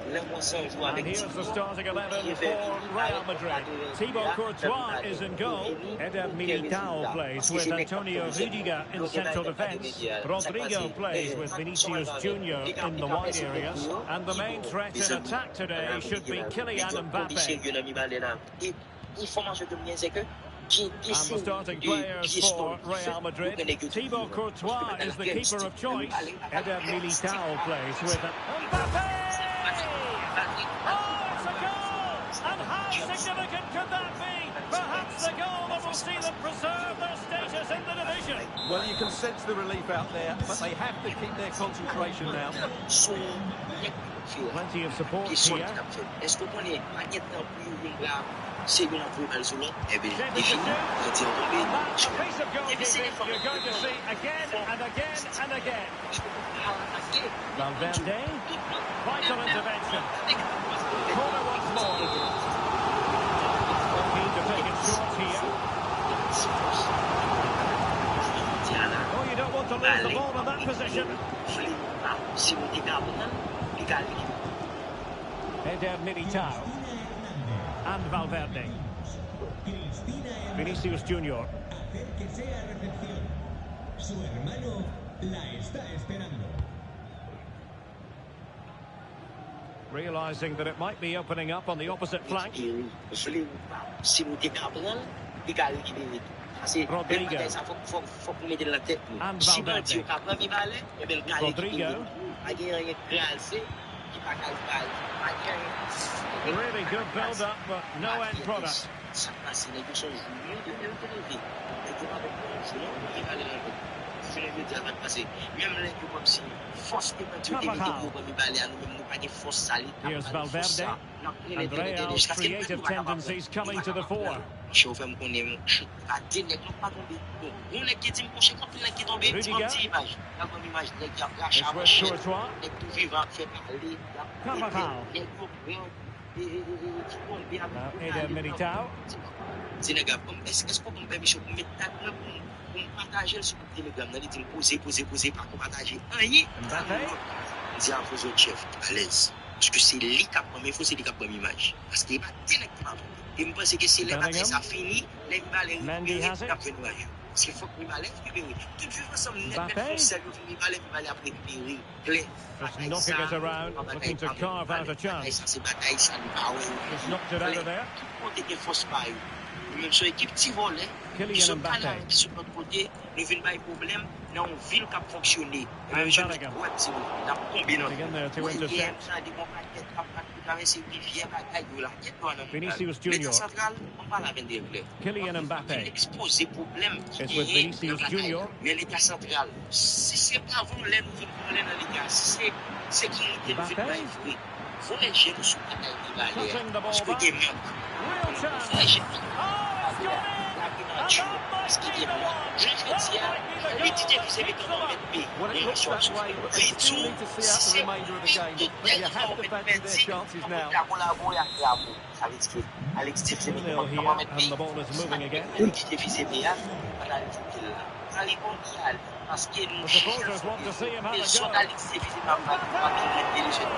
And here's the starting 11 for Real Madrid. Thibaut Courtois is in goal. Eder Militao plays with Antonio Rüdiger in central defence. Rodrigo plays with Vinicius Junior in the wide areas. And the main threat in attack today should be Kylian Mbappe. And the starting players for Real Madrid. Thibaut Courtois is the keeper of choice. Eder Militao plays with Mbappe! Oh, it's a goal! And how significant could that be? Perhaps the goal that will see them preserve their status in the division. Well, you can sense the relief out there, but they have to keep their concentration now. Plenty of support here. C'est une improvement sur l'autre, et bien, défini, tir tombé, you're going to see again and again and again. Valverde, vital intervention. Corner once more. Keen to take it short here. Oh, you don't want to lose the ball in that position. Eder Militao. And Valverde. Vinicius Junior. Su hermano la está esperando. Realising that it might be opening up on the opposite flank. Rodrigo. And Valverde. Rodrigo. Really good build-up, but no end product. Here's Valverde, and Real's creative tendencies coming to the fore. Rüdiger. It's with Courtois. Carvajal. Now Eder Militao. Est-ce qu'on peut permettre de partager le Telegram, de poser, par contre partager rien. Dire à vos autres chefs, à l'aise. Parce que c'est lui qui a pris, il faut c'est lui qui a pris l'image. Parce qu'il va directement. Et je pense que c'est les batailles, ça finit, les balles, Mendy has it. Parce qu'il faut que les balles récupèrent. Tout de suite, ensemble, les balles après récupérer. Just knocking it around, looking to carve out a chance. Just knocked it out of there. Même sur l'équipe petit volet, ils sont pas là, qui sont de l'autre côté, nous venons pas de problème, dans une ville qui a fonctionné. Et même sur l'équipe, c'est la combinaison. Vinicius Junior. Kylian Mbappe. Exposé problème. It's with Vinicius Junior. Mais l'état central, si c'est pas vous, les nous venons dans les gars, si c'est sécurité, nous venons pas y faut les gérer sur la taille de parce que des manques. Real chance. Faut les gérer. Oh, it's gone in. Ce qui est bon, je vais dire, lui dit que vous avez comment mettre B. Well, it looks that way, but they still need to see out the remainder of the game. But you have to fancy their chances now. Alex Steve 2-0 here, and the ball is moving again. The supporters want to see him have a go. Spectacular save.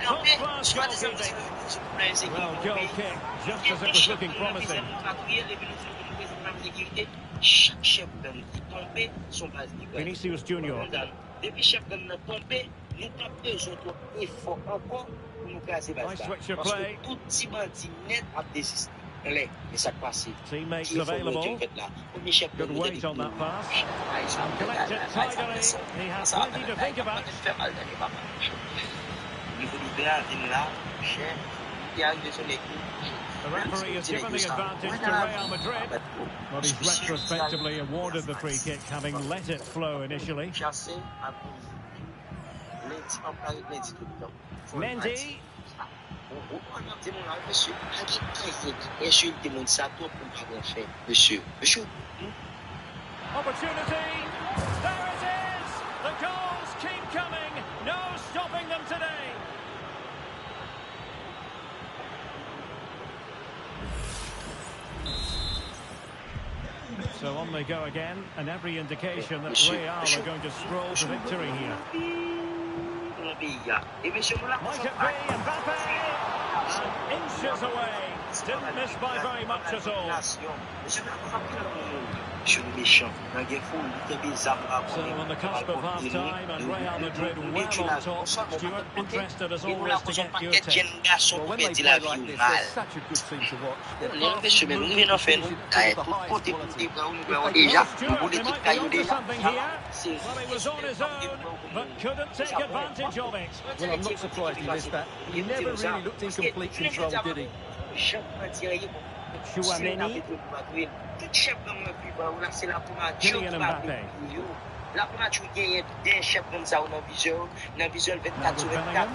Top class goalkeeping. Well, goal kick, just as it was looking promising. Vinicius Junior. Nice switch of play. Teammates available. Good weight on that pass. And collects it tidily. He has plenty to think about. The referee has given the advantage to Real Madrid. But he's retrospectively awarded the free kick, having let it flow initially. Mendy. Opportunity. There it is. The goals keep coming. No stopping them today. So on they go again, and every indication that Real are going to stroll to victory here. Might it be Mbappe? And inches away. Didn't miss by very much at all. So on the cusp of half-time, and Real Madrid well on top. Stuart, interested as always to get your take. Well, when they play like this, they're such a good team to watch. Their passing, movement, finishing, all the highest quality. Stuart, they might be onto something here. Well, he was on his own, but couldn't take advantage of it. Well, I'm not surprised he missed that. He never really looked in complete control, did he? Chouameni. Kylian Mbappe. Now with Bellingham.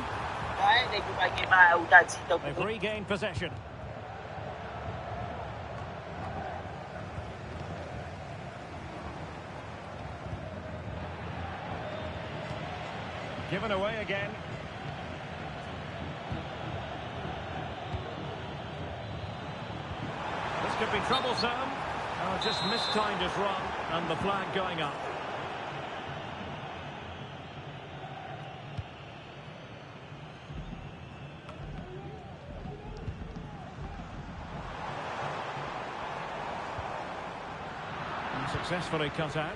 They've regained possession. Given away again. This could be troublesome. Oh, just mistimed his run, and the flag going up. And successfully cut out.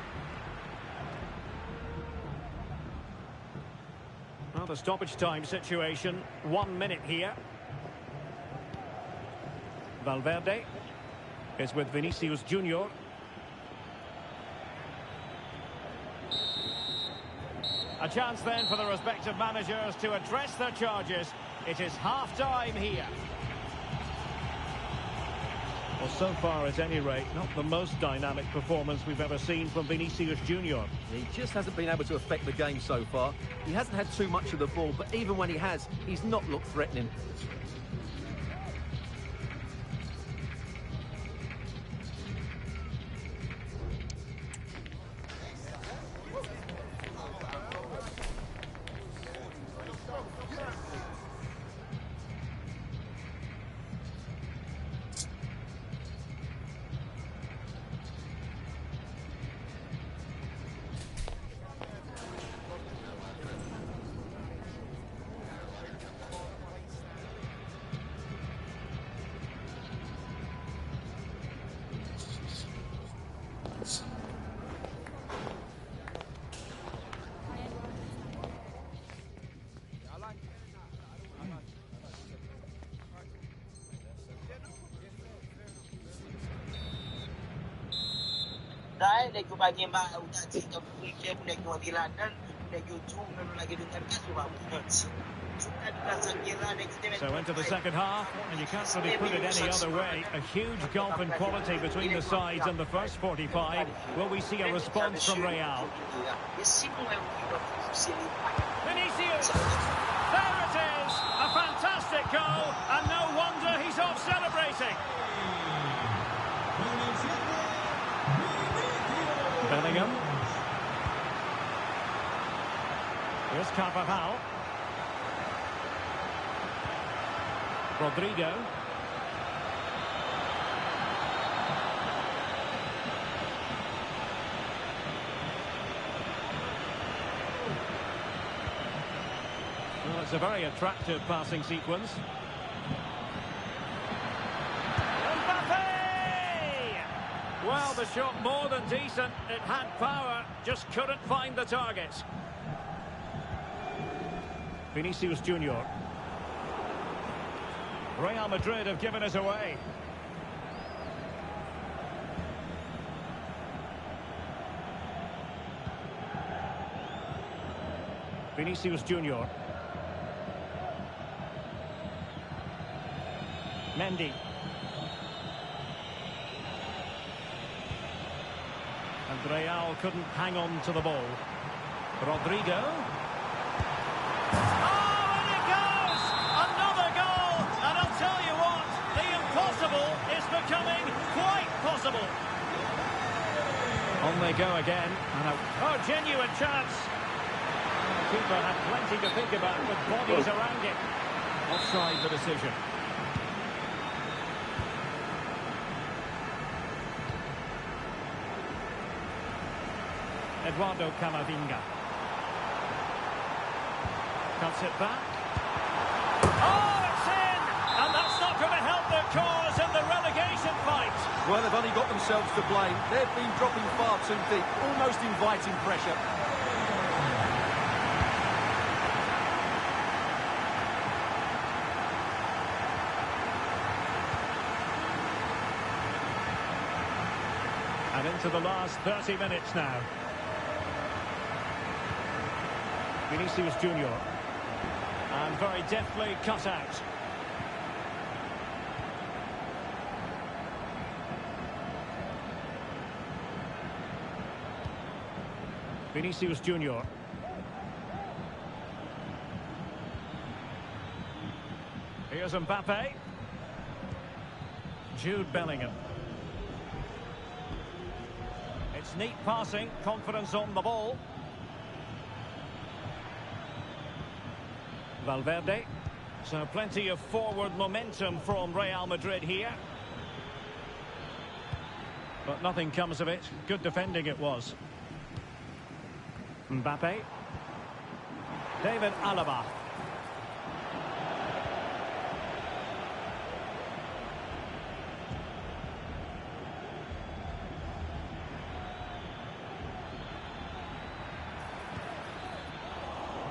Well, the stoppage time situation, 1 minute here. Valverde is with Vinicius Junior. A chance then for the respective managers to address their charges. It is half-time here. Well, so far, at any rate, not the most dynamic performance we've ever seen from Vinicius Junior. He just hasn't been able to affect the game so far. He hasn't had too much of the ball, but even when he has, he's not looked threatening. So into the second half, and you can't really put it any other way. A huge gulf in quality between the sides in the first 45. Will we see a response from Real? Vinicius! There it is! A fantastic goal, and no wonder he's off celebrating. Bellingham. Here's Carvajal. Rodrigo. Well, it's a very attractive passing sequence. Well, the shot more than decent. It had power, just couldn't find the target. Vinicius Junior. Real Madrid have given us away. Vinicius Junior. Mendy. And Real couldn't hang on to the ball. Rodrigo. Oh, and it goes! Another goal! And I'll tell you what, the impossible is becoming quite possible. On they go again. And genuine chance. The keeper had plenty to think about with bodies around it. Offside the decision. Eduardo Camavinga. Cuts it back. Oh, it's in! And that's not going to help their cause in the relegation fight. Well, they've only got themselves to blame. They've been dropping far too deep, almost inviting pressure. And into the last 30 minutes now. Vinicius Junior. And very deftly cut out. Vinicius Junior. Here's Mbappe. Jude Bellingham. It's neat passing, confidence on the ball. Valverde. So plenty of forward momentum from Real Madrid here. But nothing comes of it. Good defending it was. Mbappe. David Alaba.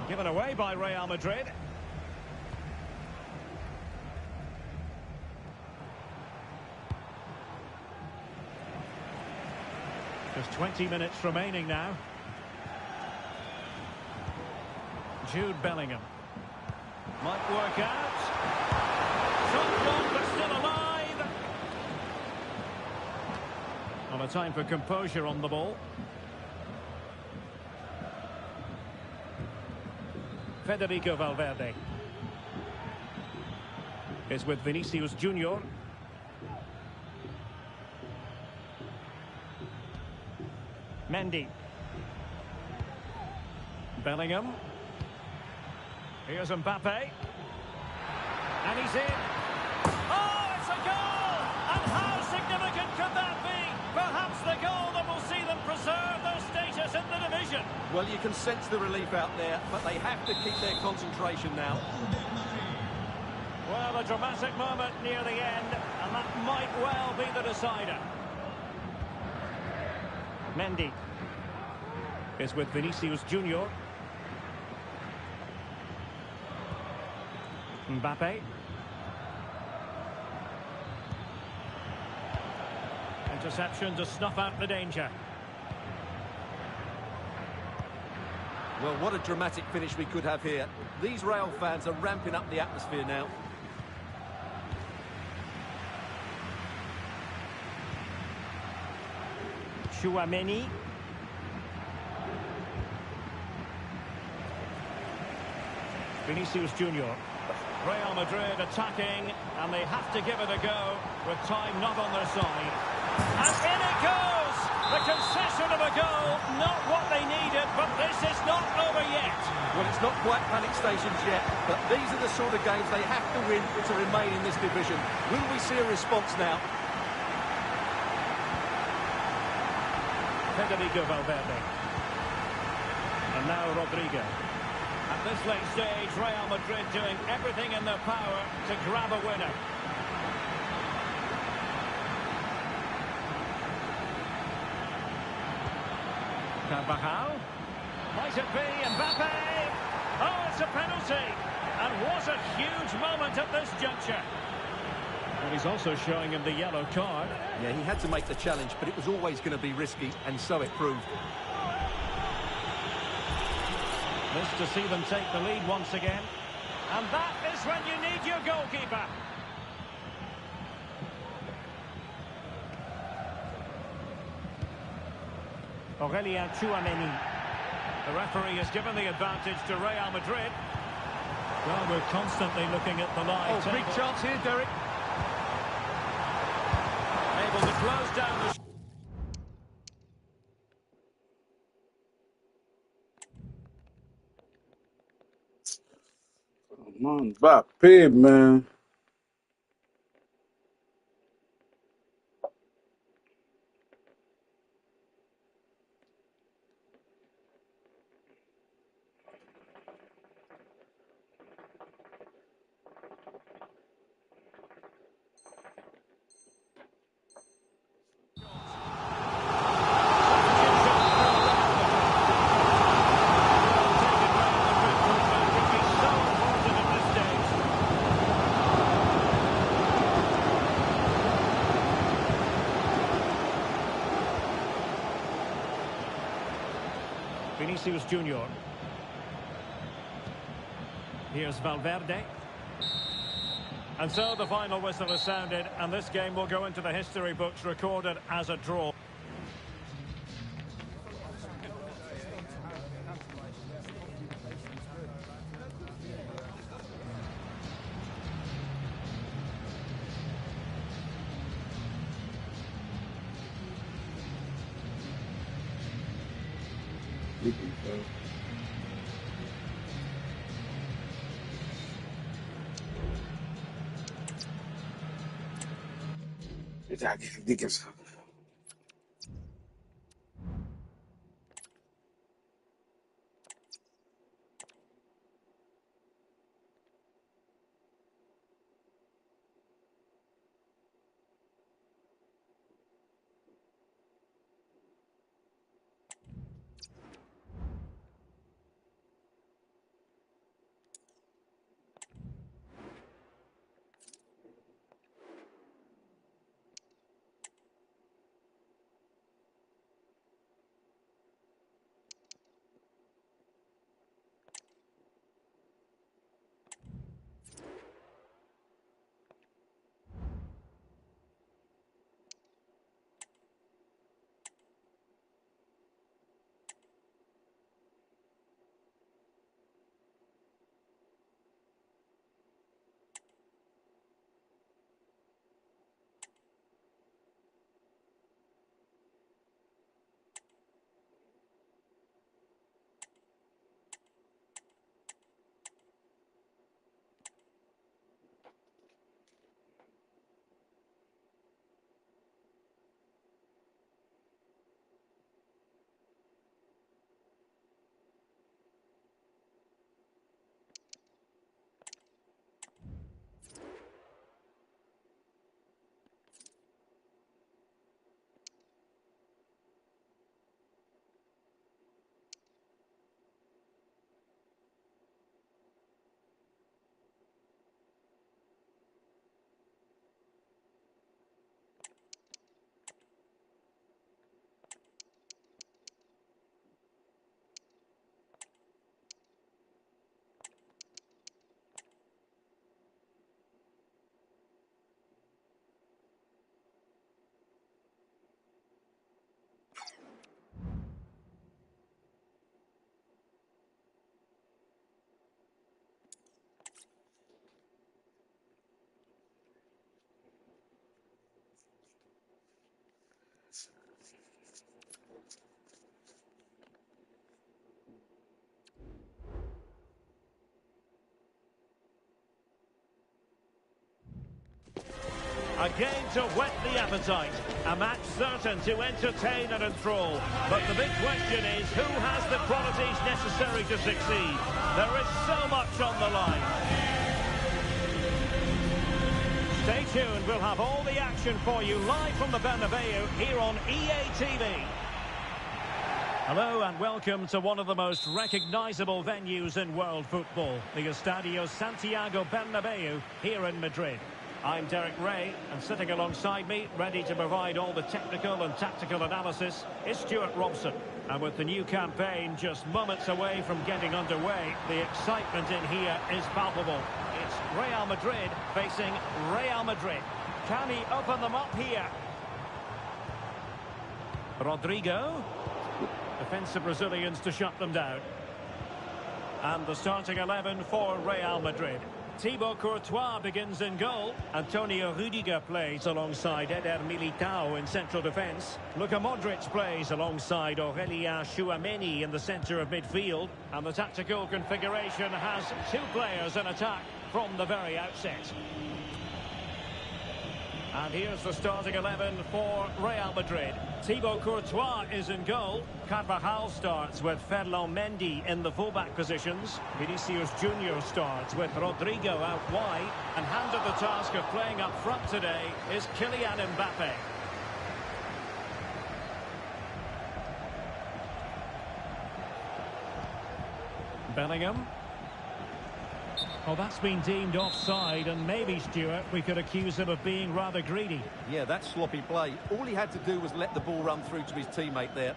Given away by Real Madrid. Just 20 minutes remaining now. Jude Bellingham. Might work out. Shot blocked, but still alive. Well, a time for composure on the ball. Federico Valverde is with Vinicius Junior. Mendy. Bellingham. Here's Mbappe. And he's in. Oh, it's a goal! And how significant could that be? Perhaps the goal that will see them preserve their status in the division. Well, you can sense the relief out there, but they have to keep their concentration now. Well, a dramatic moment near the end, and that might well be the decider. Mendy is with Vinicius Junior. Mbappe. Interception to snuff out the danger. Well, what a dramatic finish we could have here. These Real fans are ramping up the atmosphere now. Chouameni. Vinicius Junior. Real Madrid attacking, and they have to give it a go with time not on their side. And in it goes! The The concession of a goal, not what they needed, but this is not over yet. Well, it's not quite panic stations yet, but these are the sort of games they have to win to remain in this division. Will we see a response now? Federico Valverde. And now Rodrigo. At this late stage, Real Madrid doing everything in their power to grab a winner. Carvajal. Might it be Mbappe? Oh, it's a penalty. And what a huge moment at this juncture. And he's also showing him the yellow card. Yeah, he had to make the challenge, but it was always going to be risky, and so it proved. This to see them take the lead once again. And that is when you need your goalkeeper. Aurelien Tchouameni. The referee has given the advantage to Real Madrid. Well, we're constantly looking at the live table. Big chance here, Derek. Able to close down the... Come on, Mbappe, man. Vinicius Junior. Here's Valverde. And so the final whistle has sounded, and this game will go into the history books recorded as a draw. Dickens. A game to whet the appetite. A match certain to entertain and enthrall. But the big question is, who has the qualities necessary to succeed? There is so much on the line. Stay tuned, we'll have all the action for you live from the Bernabeu here on EA TV. Hello and welcome to one of the most recognisable venues in world football, the Estadio Santiago Bernabeu here in Madrid. I'm Derek Ray, and sitting alongside me, ready to provide all the technical and tactical analysis, is Stuart Robson. And with the new campaign just moments away from getting underway, the excitement in here is palpable. It's Real Madrid facing Real Madrid. Can he open them up here? Rodrigo. Defensive Brazilians to shut them down. And the starting 11 for Real Madrid. Thibaut Courtois begins in goal. Antonio Rudiger plays alongside Eder Militao in central defence. Luka Modric plays alongside Aurélien Tchouameni in the centre of midfield. And the tactical configuration has two players in attack from the very outset. And here's the starting 11 for Real Madrid. Thibaut Courtois is in goal. Carvajal starts with Ferland Mendy in the fullback positions. Vinicius Junior starts with Rodrigo out wide. And handed the task of playing up front today is Kylian Mbappe. Bellingham. Oh, that's been deemed offside, and maybe, Stuart, we could accuse him of being rather greedy. Yeah, that's sloppy play. All he had to do was let the ball run through to his teammate there.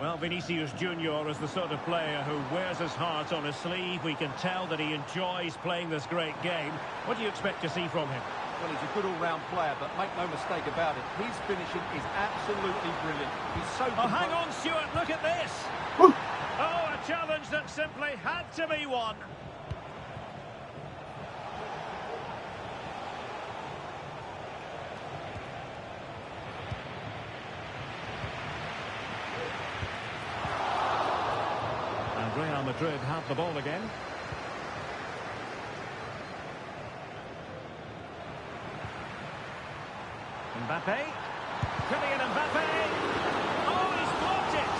Well, Vinicius Junior is the sort of player who wears his heart on his sleeve. We can tell that he enjoys playing this great game. What do you expect to see from him? Well, he's a good all-round player, but make no mistake about it, his finishing is absolutely brilliant. He's so... Oh, hang on, Stuart, look at this! Oh, a challenge that simply had to be won. And Real Madrid have the ball again. Mbappe. Kylian Mbappe. Oh, he's blocked it.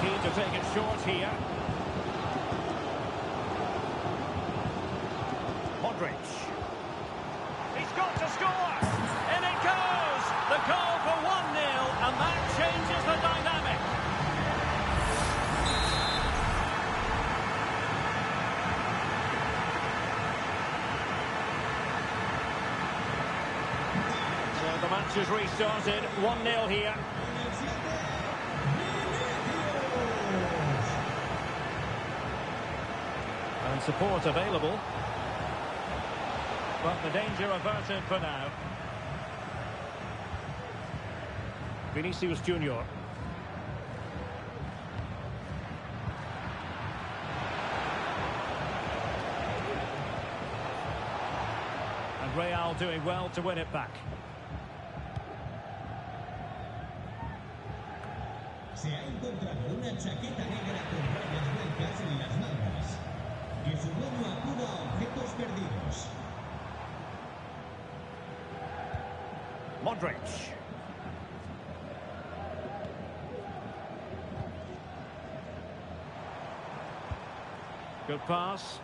Keen to take it short here. Modric. He's got to score. In it goes. The goal for 1-0, and that changes the dynamic. The match is restarted, 1-0 here. And support available. But the danger averted for now. Vinicius Junior. And Real doing well to win it back. Se ha encontrado una chaqueta negra con rayas blancas en las mangas. Que su dueño acuda a objetos perdidos. Modric. Good pass.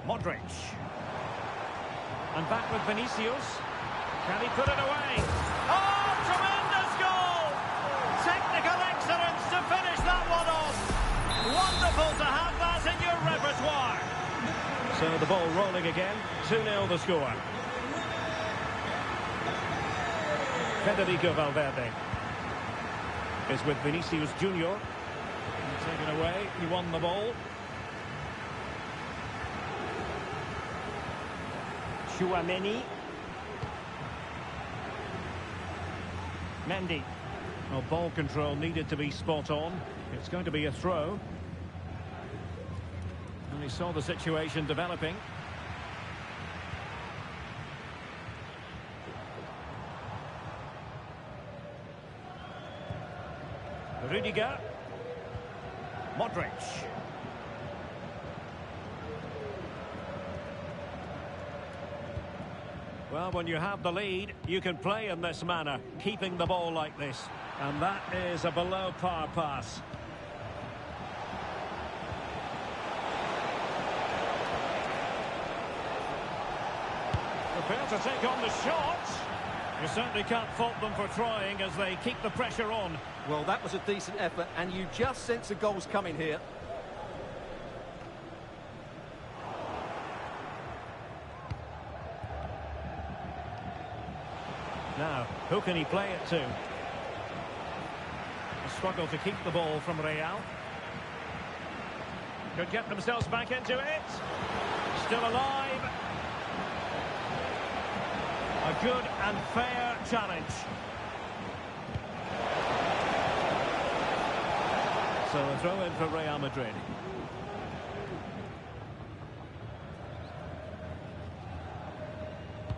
Modric. And back with Vinicius. Can he put it away? Oh, tremendous goal! Technical excellence to finish that one off. Wonderful to have that in your repertoire. So the ball rolling again. 2-0 the score. Federico Valverde is with Vinicius Junior. Taken away. He won the ball. Tchouameni. Mendy. Well, ball control needed to be spot on. It's going to be a throw. And he saw the situation developing. Rudiger. Modric. Well, when you have the lead, you can play in this manner, keeping the ball like this. And that is a below-par pass. Prepare to take on the shot. You certainly can't fault them for trying as they keep the pressure on. Well, that was a decent effort, and you just sense the goals coming here. Now, who can he play it to? A struggle to keep the ball from Real. Could get themselves back into it. Still alive. A good and fair challenge. So a throw in for Real Madrid.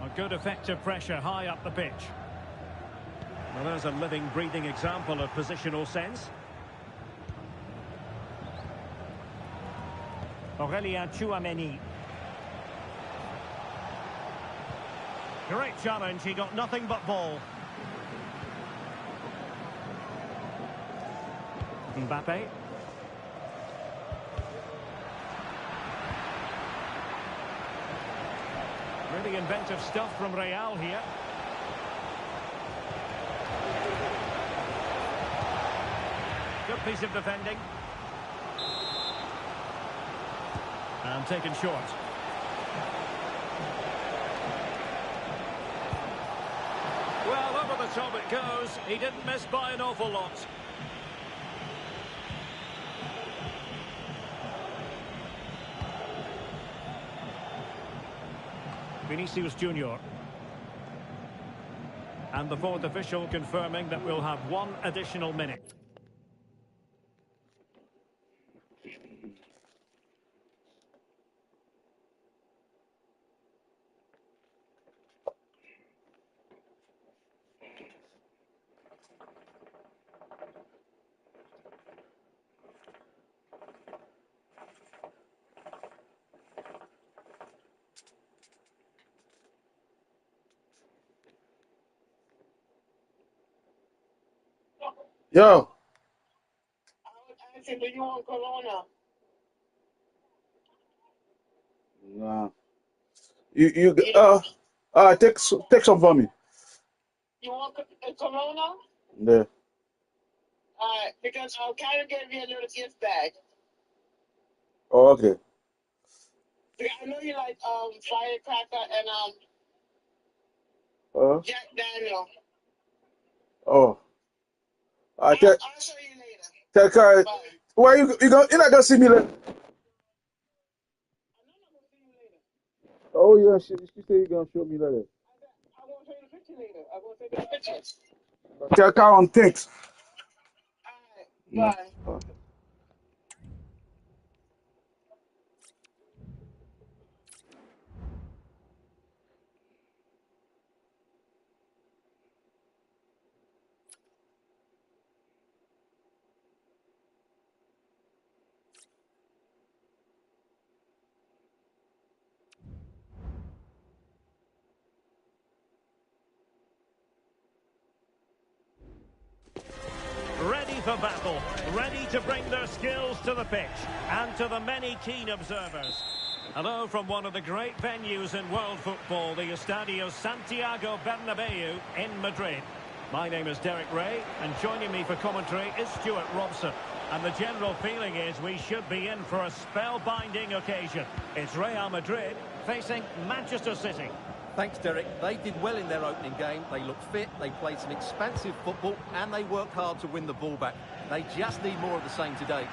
A good effective pressure high up the pitch. Well, there's a living, breathing example of positional sense. Aurelien Tchouameni. Great challenge, he got nothing but ball. Mbappe. Really inventive stuff from Real here. Good piece of defending. And taken short. Well, over the top it goes. He didn't miss by an awful lot. Vinicius Junior. And the fourth official confirming that we'll have one additional minute. Yo, I said, do you want Corona? nah. Take some for me. You want a Corona? Yeah. Because I'll kind of give you a little gift bag. Oh, okay. I know you like firecracker and Uh, Jack Daniel. oh. I I'll tell show you later. tell Kai, Bye. why you're not gonna see me later? I'm not gonna see you later. Oh yeah, she said you're gonna show me later. I'm gonna show you the picture later. I'm gonna take the pictures. Tell Kai on things. All right. Bye. Ready for battle, ready to bring their skills to the pitch and to the many keen observers. Hello from one of the great venues in world football, the Estadio Santiago Bernabeu in Madrid. My name is Derek Ray, and joining me for commentary is Stuart Robson. And the general feeling is we should be in for a spellbinding occasion. It's Real Madrid facing Manchester City. Thanks, Derek. They did well in their opening game. They looked fit, they played some expansive football, and they worked hard to win the ball back. They just need more of the same today.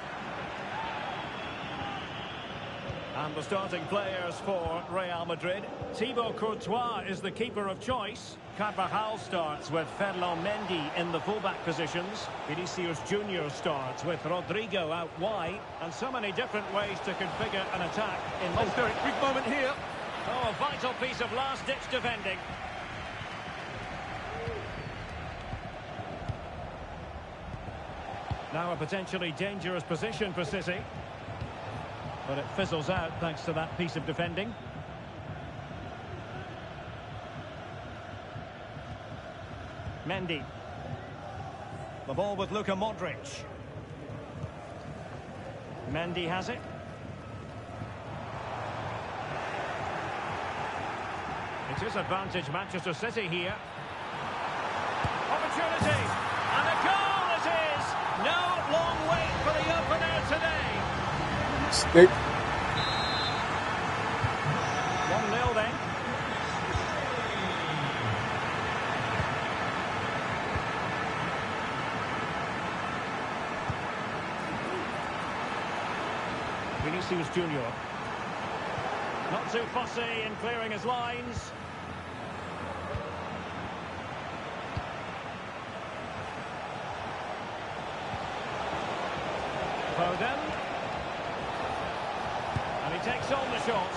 And the starting players for Real Madrid. Thibaut Courtois is the keeper of choice. Carvajal starts with Ferland Mendy in the fullback positions. Vinicius Junior starts with Rodrigo out wide. And so many different ways to configure an attack in this. Oh, Derek, big moment here. Oh, a vital piece of last-ditch defending. Now a potentially dangerous position for City. But it fizzles out thanks to that piece of defending. Mendy. The ball with Luka Modric. Mendy has it. It is advantage Manchester City here. Opportunity. And a goal it is. No long wait for the opener today. Stick. 1-0 then. Vinicius Junior. Not too fussy in clearing his lines. Foden. And he takes on the shot.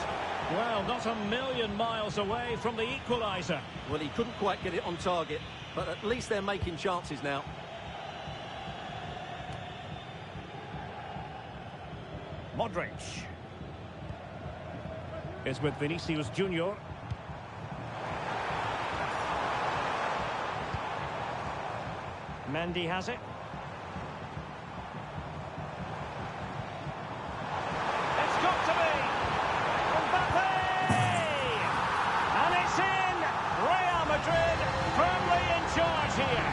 Well, not a million miles away from the equaliser. Well, he couldn't quite get it on target, but at least they're making chances now. Modric is with Vinicius Junior. Mendy has it. It's got to be Mbappe! And it's in! Real Madrid firmly in charge here.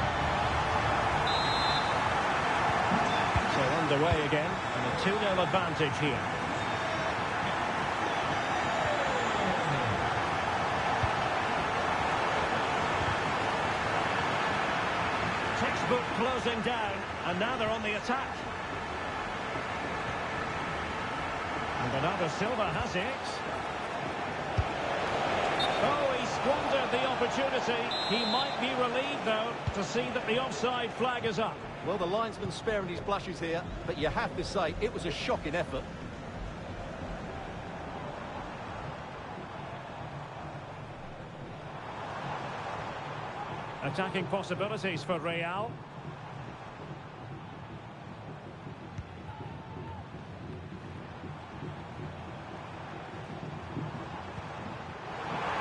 So underway again, and a 2-0 advantage here. Textbook closing down, and now they're on the attack. And Bernardo Silva has it. Oh, he squandered the opportunity. He might be relieved, though, to see that the offside flag is up. Well, the linesman's sparing his blushes here, but you have to say it was a shocking effort. Attacking possibilities for Real.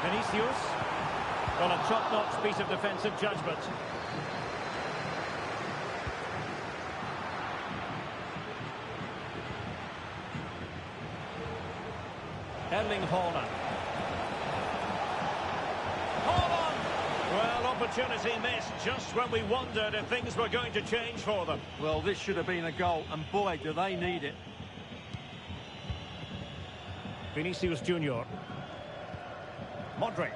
Vinicius. Well, a top-notch piece of defensive judgment. Erling Haaland. Well, opportunity missed just when we wondered if things were going to change for them. Well, this should have been a goal, and boy, do they need it. Vinicius Junior. Modric.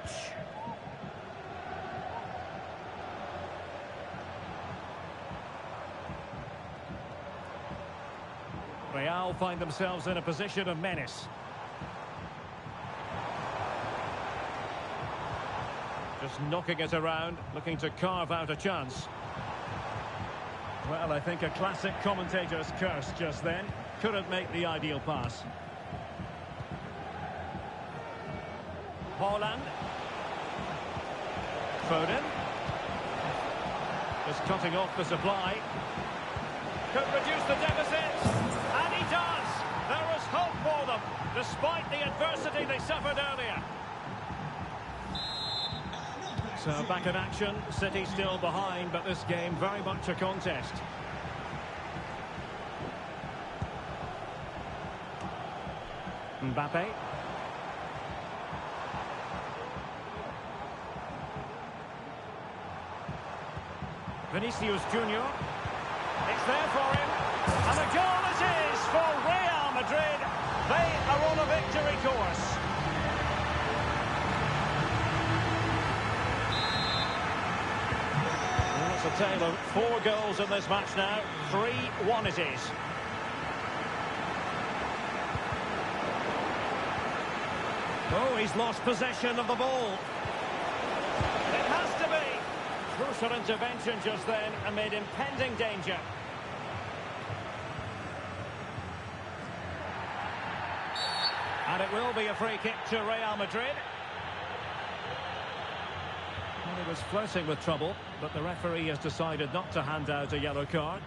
Real find themselves in a position of menace. Just knocking it around, looking to carve out a chance. Well, I think a classic commentator's curse just then. Couldn't make the ideal pass. Haaland. Foden. Just cutting off the supply. Could reduce the deficit. And he does. There was hope for them, despite the adversity they suffered earlier. So back in action, City still behind, but this game very much a contest. Mbappe. Vinicius Junior. It's there for him. And a goal it is for Real Madrid. They are on a victory course. It's a tale of 4 goals in this match now. 3-1 it is. Oh, he's lost possession of the ball. It has to be. Crucial intervention just then amid impending danger. And it will be a free kick to Real Madrid. Well, he was flirting with trouble, but the referee has decided not to hand out a yellow card.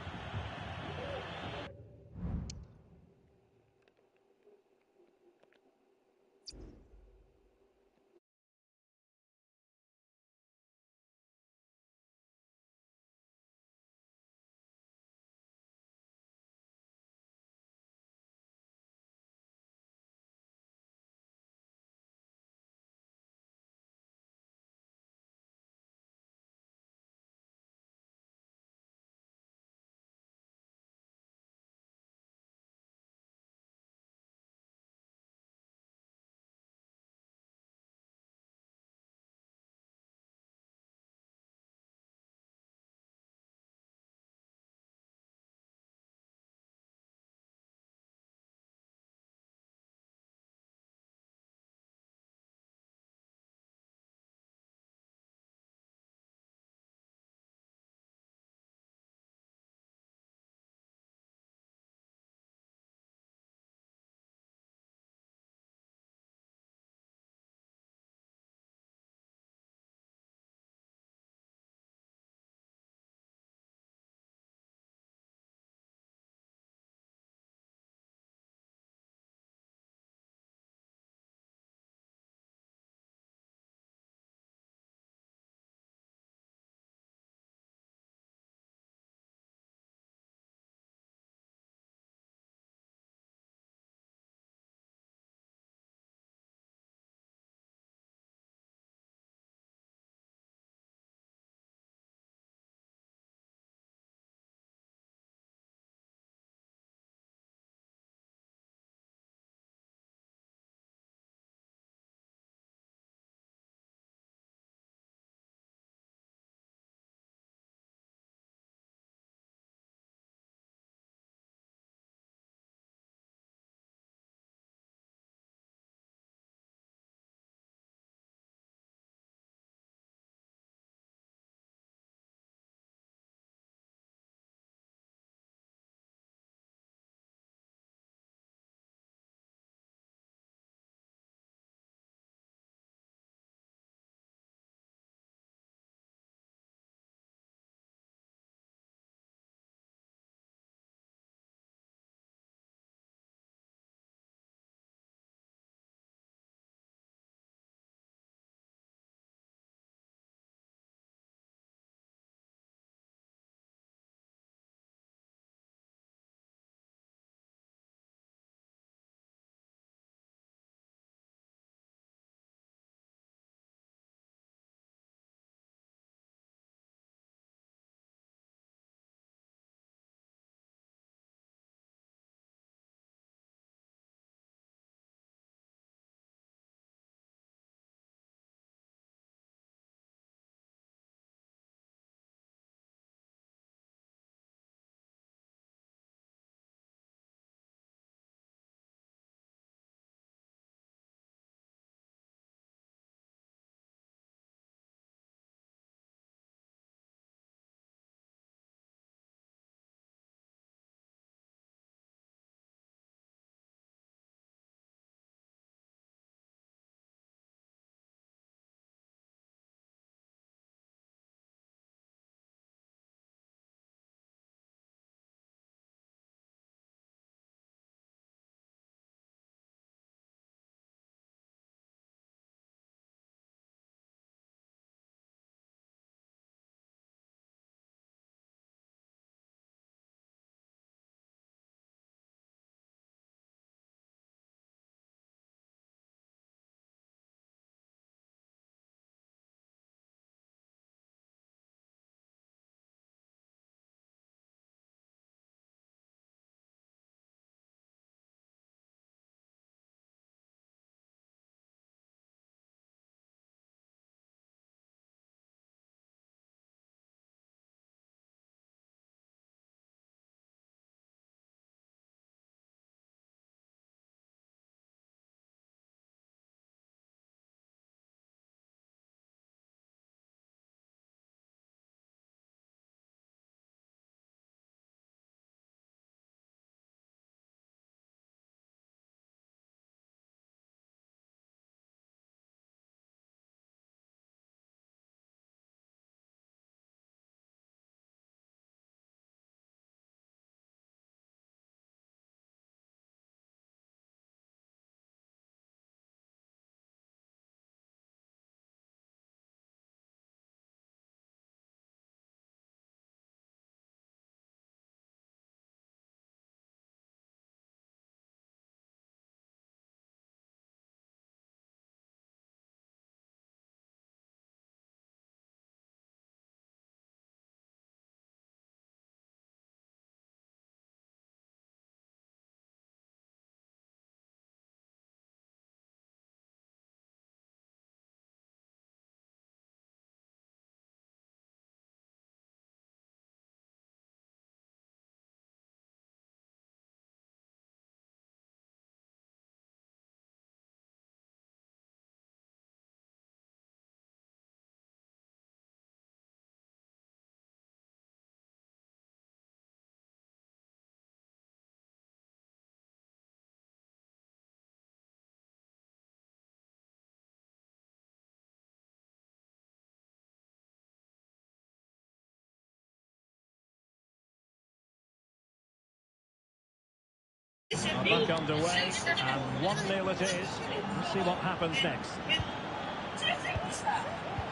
Back underway, and 1-0 it is. Let's see what happens next.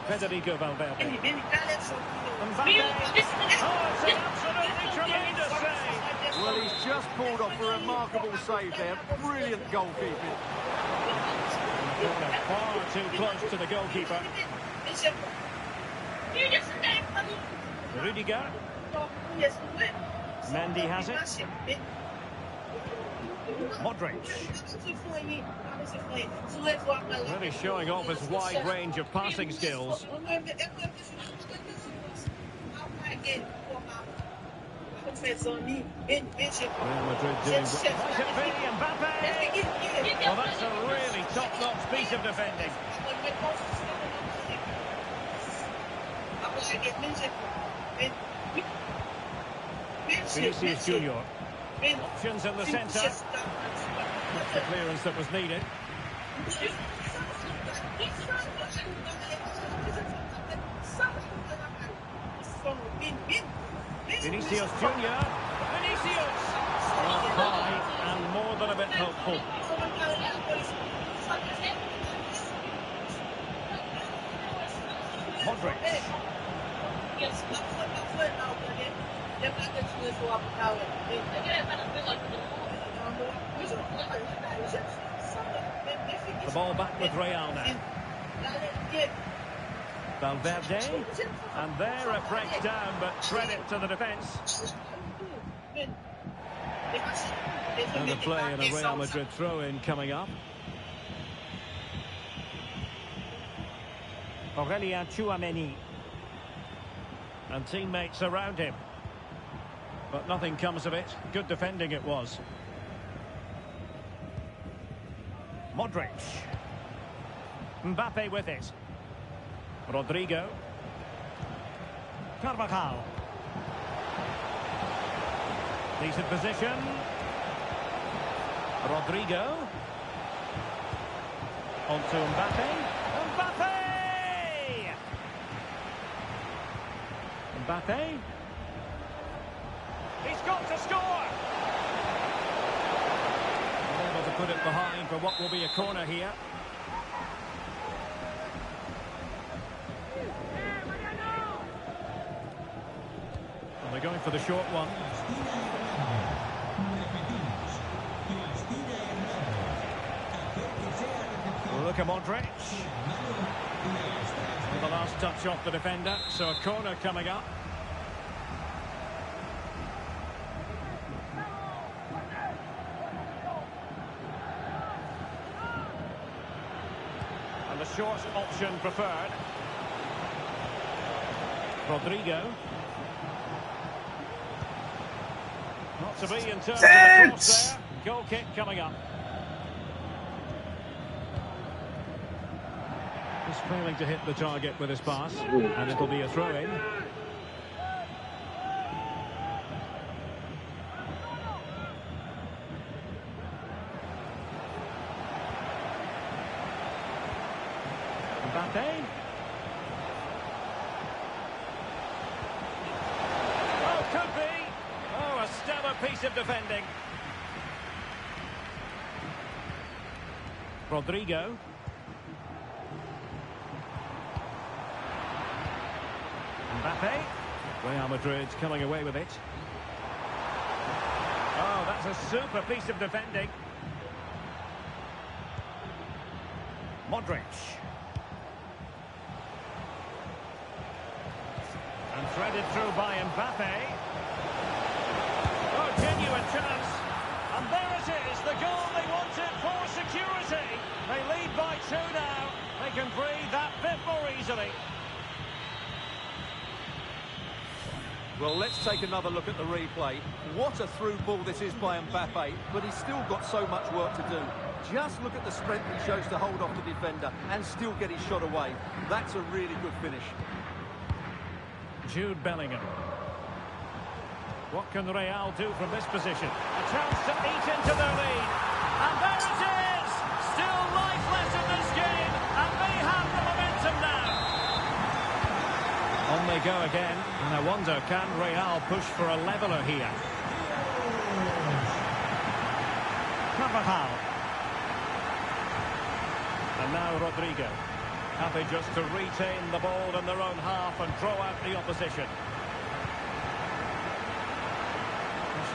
Federico Valverde. Mbappe. Oh, it's an absolutely tremendous save. Well, he's just pulled off a remarkable save there. Brilliant goalkeeping. Far too close to the goalkeeper. Rudiger. Mendy has it. Modric. Really showing off his wide range of passing skills. Real Madrid doing right at Vinny, Mbappe. Well, that's a really top-notch piece of defending. Vinicius Junior. Options in the centre. That's the clearance that was needed. Vinicius Junior. Vinicius! High and more than a bit hopeful. Modric. The ball back with Real now. Valverde, and there a breakdown, but credit to the defence. Another play and a Real Madrid throw-in coming up. Aurelien Tchouameni. And teammates around him. But nothing comes of it. Good defending it was. Modric. Mbappe with it. Rodrigo. Carvajal. Decent position. Rodrigo. On to Mbappe. Mbappe! Mbappe. He's got to score! Able to put it behind for what will be a corner here. And they're going for the short one. Look at Modric. And the last touch off the defender, so a corner coming up. And the short option preferred. Rodrigo. Not to be in terms of the cross there. Goal kick coming up. Just failing to hit the target with his pass, and it'll be a throw-in. Mbappe. Oh, could be. Oh, a stellar piece of defending. Rodrigo. Mbappe. Real Madrid coming away with it. Oh, that's a super piece of defending. Modric. And threaded through by Mbappe. Oh, genuine chance. And there it is, the goal they wanted for security. They lead by 2 now. They can breathe that bit more easily. Well, let's take another look at the replay. What a through ball this is by Mbappe, but he's still got so much work to do. Just look at the strength he shows to hold off the defender and still get his shot away. That's a really good finish. Jude Bellingham. What can Real do from this position? A chance to eat into their lead. And there it is! Still life left in this game, and they have the momentum now. On they go again, and I wonder, can Real push for a leveller here? Carvajal. And now Rodrigo. Happy just to retain the ball in their own half and draw out the opposition.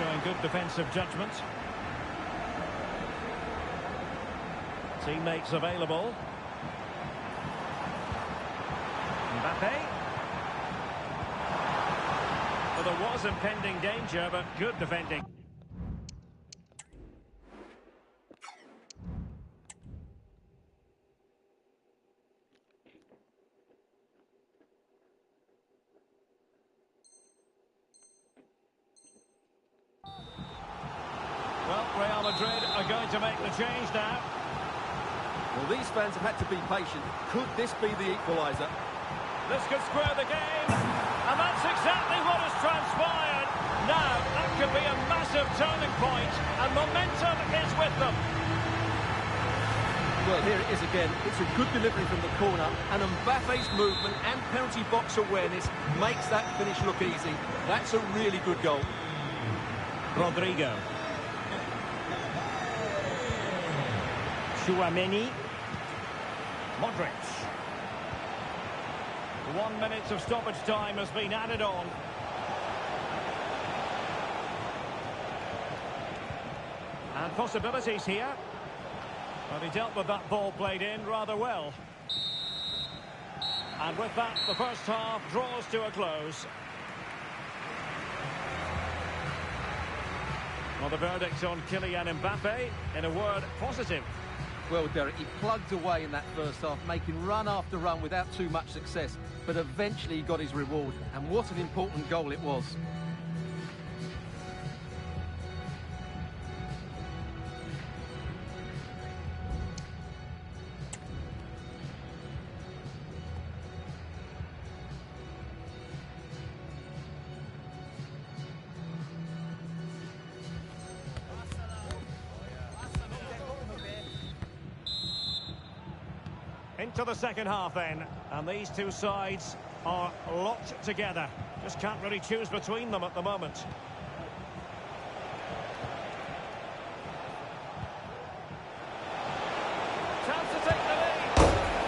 Showing good defensive judgment. Teammates available. Mbappe. Well, there was impending danger, but good defending. Well, Real Madrid are going to make the change now. Well, these fans have had to be patient. Could this be the equaliser? This could square the game. And that's exactly what has transpired. Now, that could be a massive turning point, and momentum is with them. Well, here it is again. It's a good delivery from the corner, and Mbappe's movement and penalty box awareness makes that finish look easy. That's a really good goal. Rodrigo. Tchouaméni. Modric. 1 minute of stoppage time has been added on. And possibilities here. But he dealt with that ball played in rather well. And with that, the first half draws to a close. Well, the verdict on Kylian Mbappe, in a word, positive. Well, Derek, he plugged away in that first half, making run after run without too much success. But eventually he got his reward. And what an important goal it was. Into the second half then, and these two sides are locked together. Just can't really choose between them at the moment. Chance to take the lead,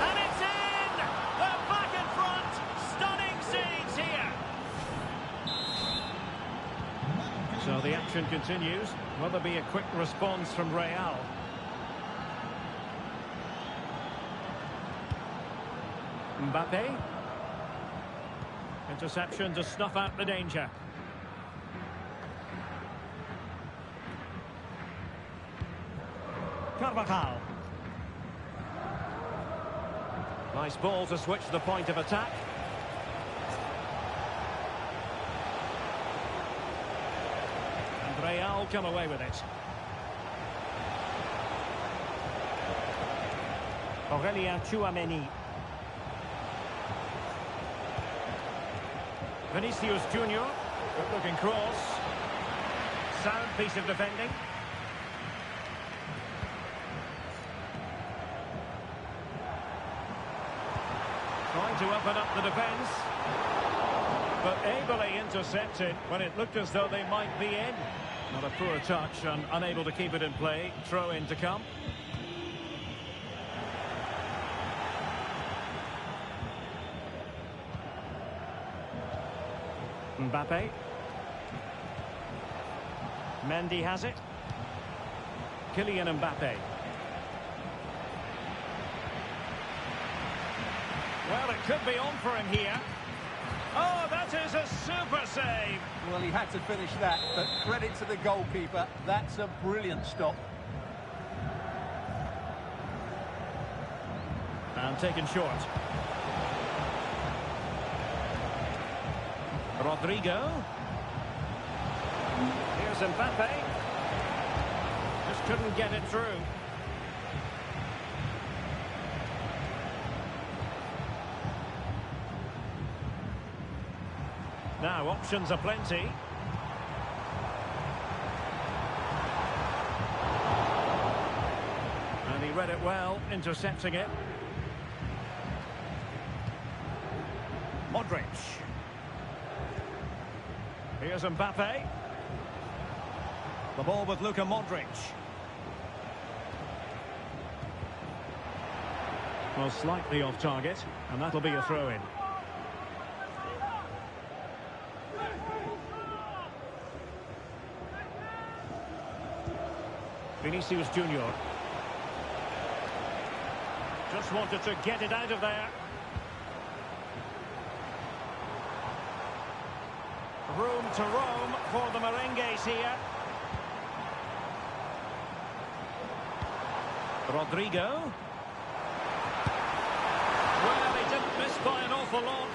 and it's in! They're back in front! Stunning scenes here! So the action continues. Will there be a quick response from Real? Mbappe. Interception to snuff out the danger. Carvajal. Nice ball to switch the point of attack. And Real come away with it. Aurelien Tchouaméni. Vinicius Junior, good-looking cross. Sound piece of defending. Trying to open up the defence. But ably intercepted when it looked as though they might be in. Not a poor touch and unable to keep it in play. Throw in to come. Mbappe. Mendy has it. Kylian Mbappe. Well, it could be on for him here. Oh, that is a super save. Well, he had to finish that, but credit to the goalkeeper. That's a brilliant stop. And taken short. Rodrigo. Here's Mbappe. Just couldn't get it through. Now, options are plenty. And he read it well, intercepting it. Modric. Here's Mbappe. The ball with Luka Modric. Well, slightly off target, and that'll be a throw-in. Vinicius Junior. Just wanted to get it out of there. Room to roam for the Merengues here. Rodrigo. Well, he didn't miss by an awful lot.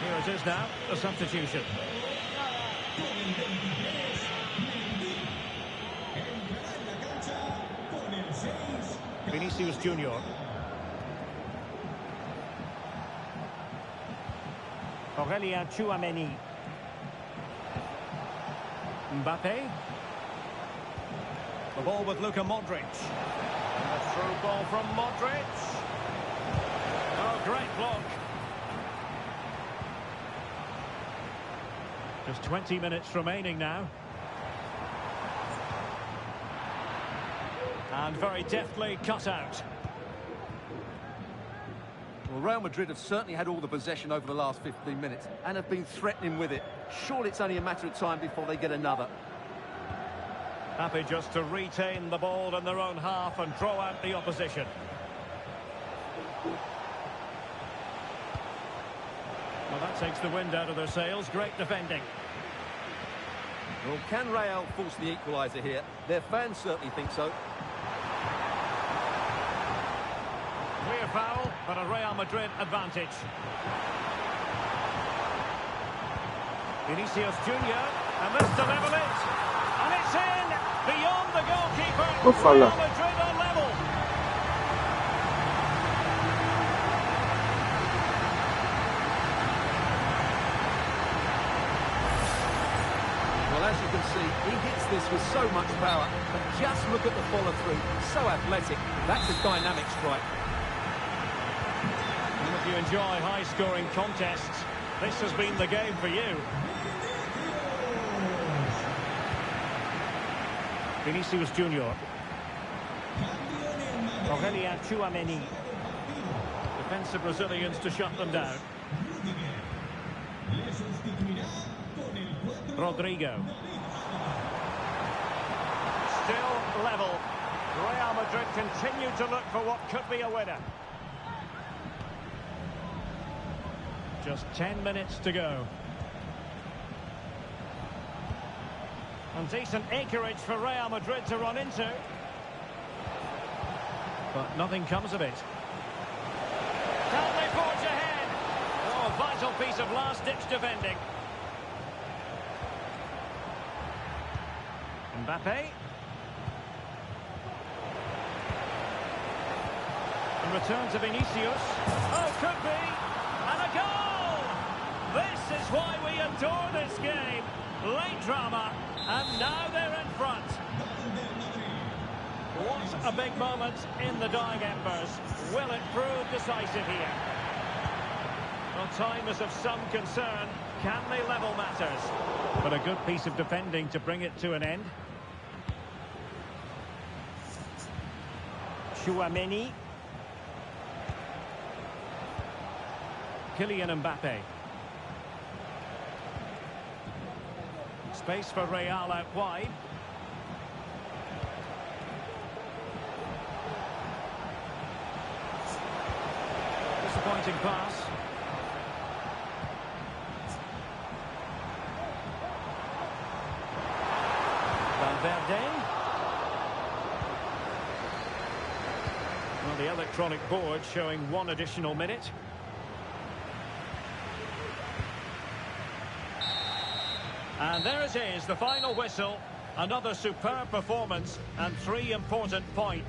Here it is now, a substitution. Vinicius Junior. Aurelien Tchouameni. Mbappe. The ball with Luka Modric. And a through ball from Modric. Oh, great block. Just 20 minutes remaining now. And very deftly cut out. Well, Real Madrid have certainly had all the possession over the last 15 minutes and have been threatening with it. Surely it's only a matter of time before they get another. Happy just to retain the ball in their own half and draw out the opposition. Well, that takes the wind out of their sails. Great defending. Well, can Real force the equaliser here? Their fans certainly think so. Clear foul, but a Real Madrid advantage. Vinicius Junior, and this to level it. And it's in, beyond the goalkeeper. Real Madrid on level. Well, as you can see, he hits this with so much power. But just look at the follow-through. So athletic. That's a dynamic strike. And if you enjoy high-scoring contests, this has been the game for you. Vinicius Junior. Aurelien Tchouameni. Defensive Brazilians to shut them down. Rodrigo. Still level. Real Madrid continue to look for what could be a winner. Just 10 minutes to go. And decent acreage for Real Madrid to run into. But nothing comes of it. Can they forge ahead? Oh, a vital piece of last-ditch defending. Mbappe. In return to Vinicius. Oh, could be. And a goal! This is why we adore this game. Late drama, and now they're in front. What a big moment in the dying embers. Will it prove decisive here? Well, time is of some concern. Can they level matters? But a good piece of defending to bring it to an end. Tchouameni. Kylian Mbappe. Space for Real out wide. Disappointing pass. Valverde. Well, the electronic board showing one additional minute. And there it is, the final whistle. Another superb performance and 3 important points.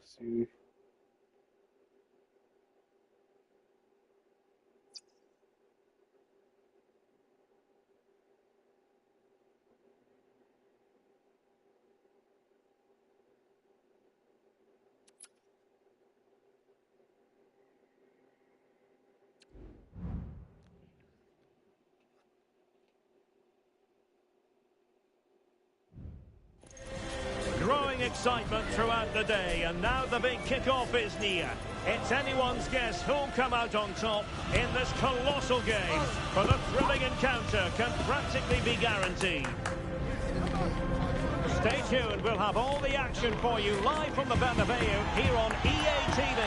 See. excitement throughout the day, and now the big kick-off is near. It's anyone's guess who'll come out on top in this colossal game, but a thrilling encounter can practically be guaranteed. Stay tuned, we'll have all the action for you live from the Bernabeu here on EA TV.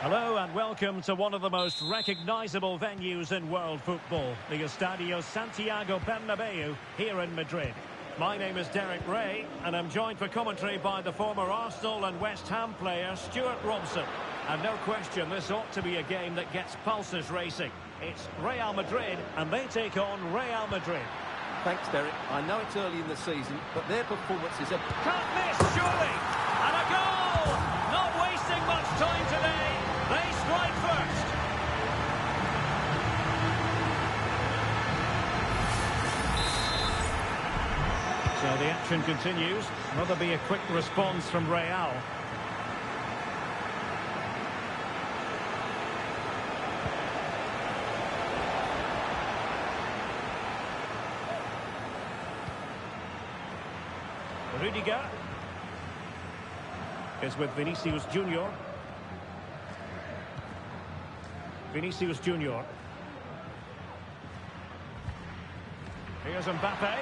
Hello and welcome to one of the most recognisable venues in world football, the Estadio Santiago Bernabeu here in Madrid. My name is Derek Ray, and I'm joined for commentary by the former Arsenal and West Ham player Stuart Robson. And no question, this ought to be a game that gets pulses racing. It's Real Madrid, and they take on Real Madrid. Thanks, Derek. I know it's early in the season, but their performances are... Can't miss, surely! And a goal! Not wasting much time today. They strike first. So the action continues. Will there be a quick response from Real? Rudiger is with Vinicius Junior. Vinicius Junior. Here's Mbappe.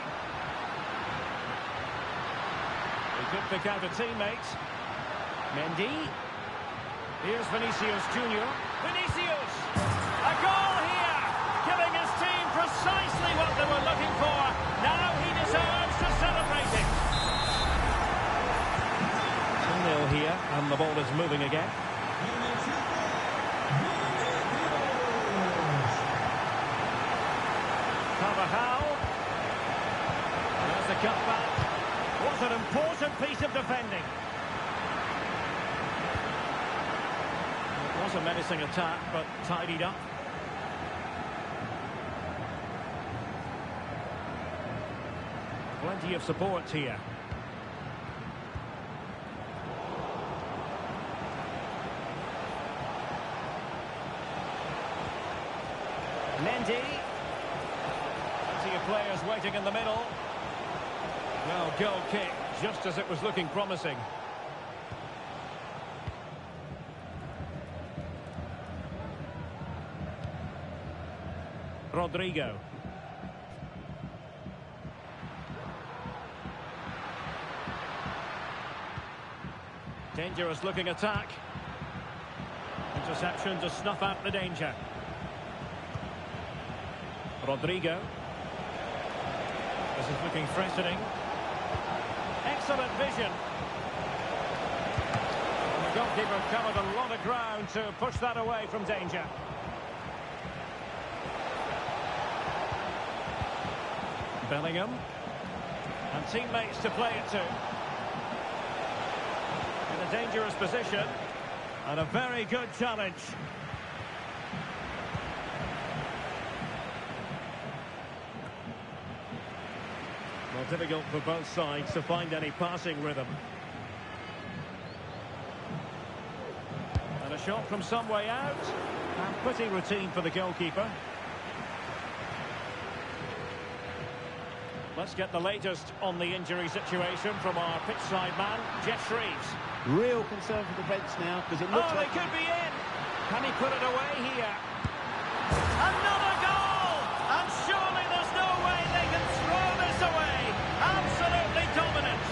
He could pick out a teammate. Mendy. Here's Vinicius Junior. Vinicius! A goal here! Giving his team precisely what they were looking for. Now he deserves to celebrate it. 2-0 here, and the ball is moving again. Carvajal. There's the cutback. What an important piece of defending. It was a menacing attack, but tidied up. Plenty of support here. Mendy. Plenty of players waiting in the middle. Well, goal kick, just as it was looking promising. Rodrigo. Dangerous looking attack. Interception to snuff out the danger. Rodrigo. This is looking threatening. Excellent vision. And the goalkeeper covered a lot of ground to push that away from danger. Bellingham. And teammates to play it to. In a dangerous position. And a very good challenge. Well, difficult for both sides to find any passing rhythm. And a shot from some way out. And pretty routine for the goalkeeper. Let's get the latest on the injury situation from our pitchside man, Jeff Shreves. Real concern for the Reds now, because it looks like... they could be in! Can he put it away here? Another goal! And surely there's no way they can throw this away! Absolutely dominant!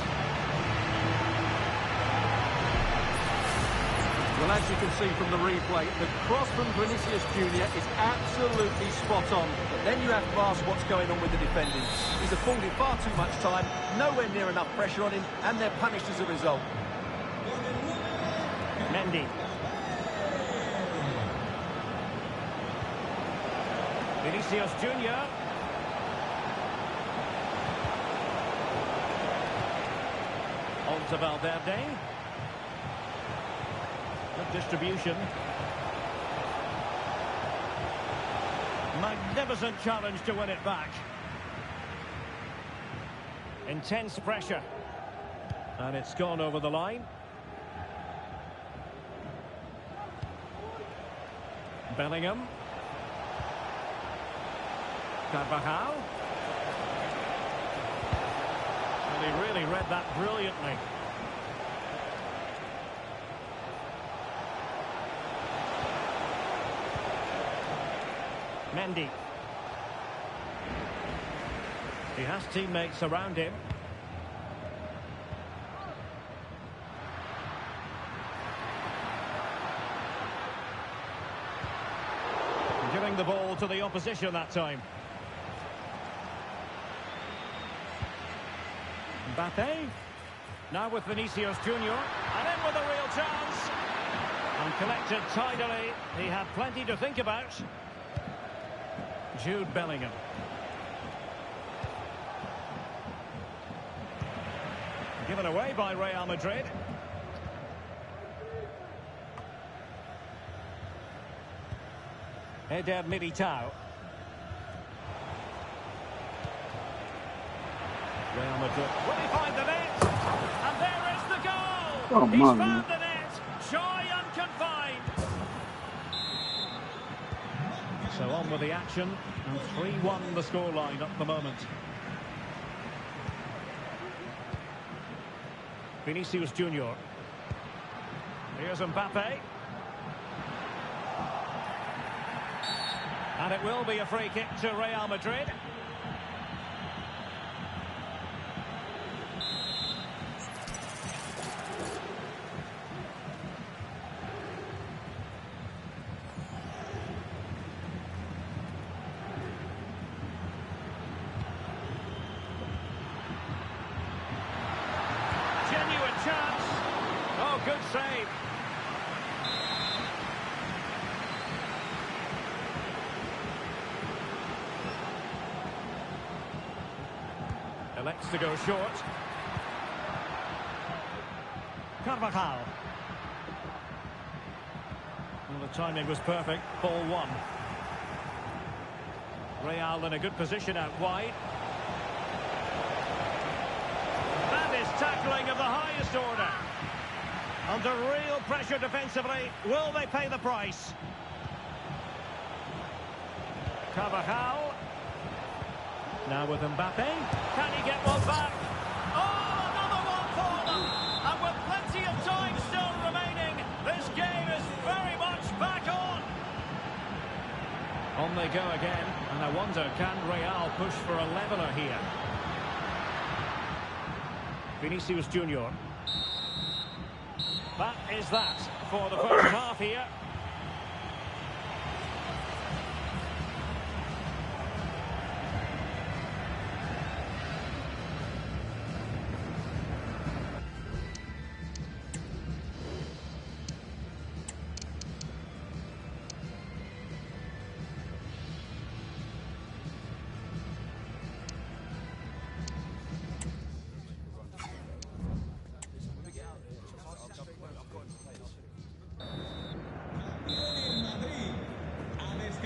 Well, as you can see from the replay, the cross from Vinicius Junior is absolutely spot on. But then you have to ask what's going on with the defending. He's afforded far too much time, nowhere near enough pressure on him, and they're punished as a result. Mendy. Vinicius Junior. On to Valverde. Good distribution. Magnificent challenge to win it back. Intense pressure. And it's gone over the line. Bellingham. Carvajal. And He really read that brilliantly. Mendy. He has teammates around him. Giving the ball to the opposition that time. Mbappe. Now with Vinicius Junior. And in with a real chance. And collected tidily. He had plenty to think about. Jude Bellingham. Given away by Real Madrid. Eder Militao. Real Madrid. Will he find the net? And there is the goal! Oh, He's man. found the net! Joy unconfined! So on with the action, and 3-1 the scoreline at the moment. Vinicius Junior. Here's Mbappe. And it will be a free kick to Real Madrid. Genuine chance. Oh, good save. Elects to go short. Carvajal. Well, the timing was perfect. Ball one. Real in a good position out wide. That is tackling of the highest order. Under real pressure defensively. Will they pay the price? Carvajal. Now with Mbappe. Can he get one back? Oh, another one for them! And with plenty of time still remaining, this game is very much back on. On they go again, and I wonder, can Real push for a leveller here? Vinicius Junior. That is that for the first half here.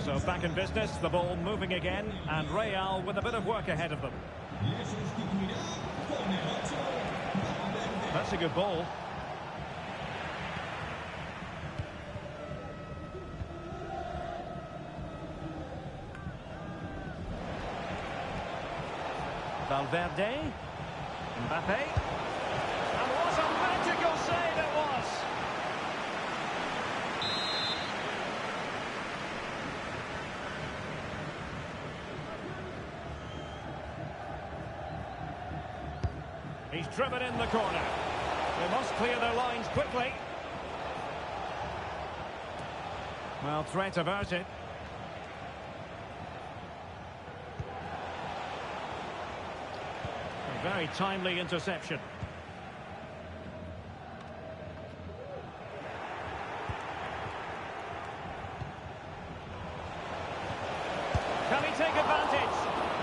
So back in business, the ball moving again, and Real with a bit of work ahead of them. That's a good ball. Valverde. Mbappe. And what a magical save it was! He's driven in the corner. They must clear their lines quickly. Well, threat averted. A very timely interception. Can he take advantage?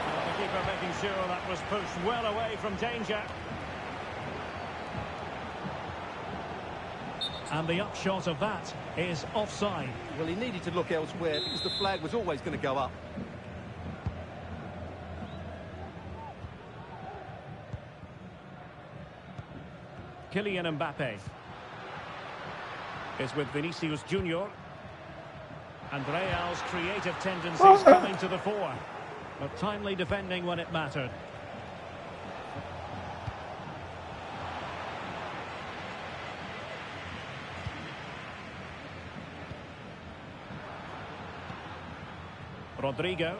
Well, the keeper making sure that was pushed well away from danger. And the upshot of that is offside. Well, he needed to look elsewhere because the flag was always going to go up. Kylian Mbappe is with Vinicius Junior. And Real's creative tendencies coming to the fore. But timely defending when it mattered. Rodrigo.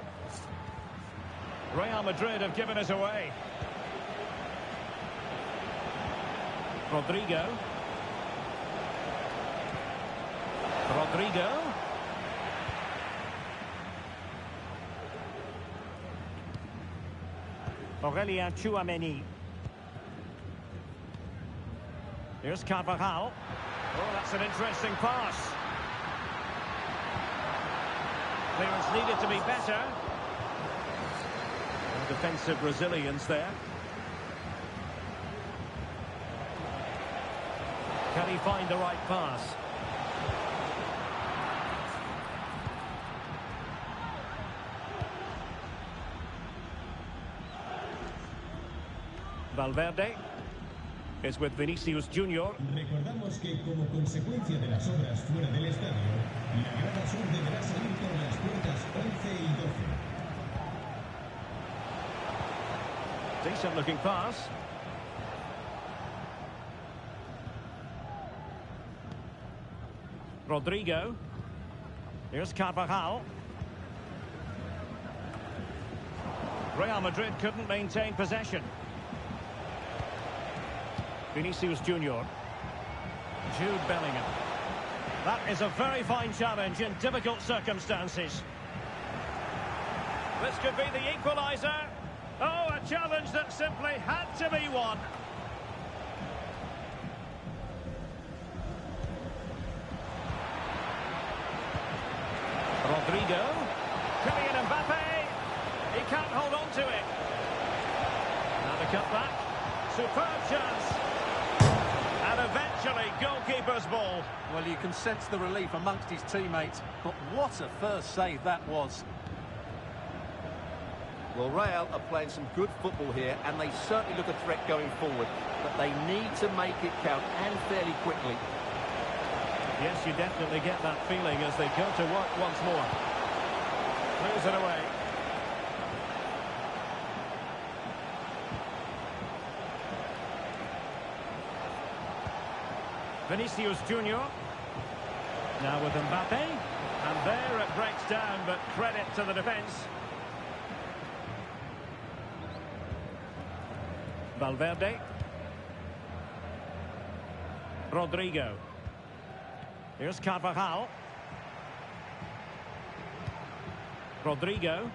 Real Madrid have given us away. Rodrigo. Rodrigo. Aurelien Tchouameni. Here's Carvajal. Oh, that's an interesting pass. Clearance needed to be better. And defensive resilience there. Can he find the right pass? Valverde is with Vinicius Junior. Recordamos que como consecuencia de las obras fuera del estadio, la grada sur deberá salir por las puertas 11 y 12. Decent looking pass. Rodrigo. Here's Carvajal. Real Madrid couldn't maintain possession. Vinicius Junior. Jude Bellingham. That is a very fine challenge in difficult circumstances. This could be the equaliser. Oh, a challenge that simply had to be won. Rodrigo. Kylian Mbappe. He can't hold on to it. Now the cutback. Superb chance. And eventually, goalkeeper's ball. Well, you can sense the relief amongst his teammates, but what a first save that was. Well, Real are playing some good football here, and they certainly look a threat going forward, but they need to make it count, and fairly quickly. Yes, you definitely get that feeling as they go to work once more. Clears it away. Vinicius Junior. Now with Mbappe. And there it breaks down, but credit to the defence. Valverde. Rodrigo. Here's Carvajal. Rodrigo.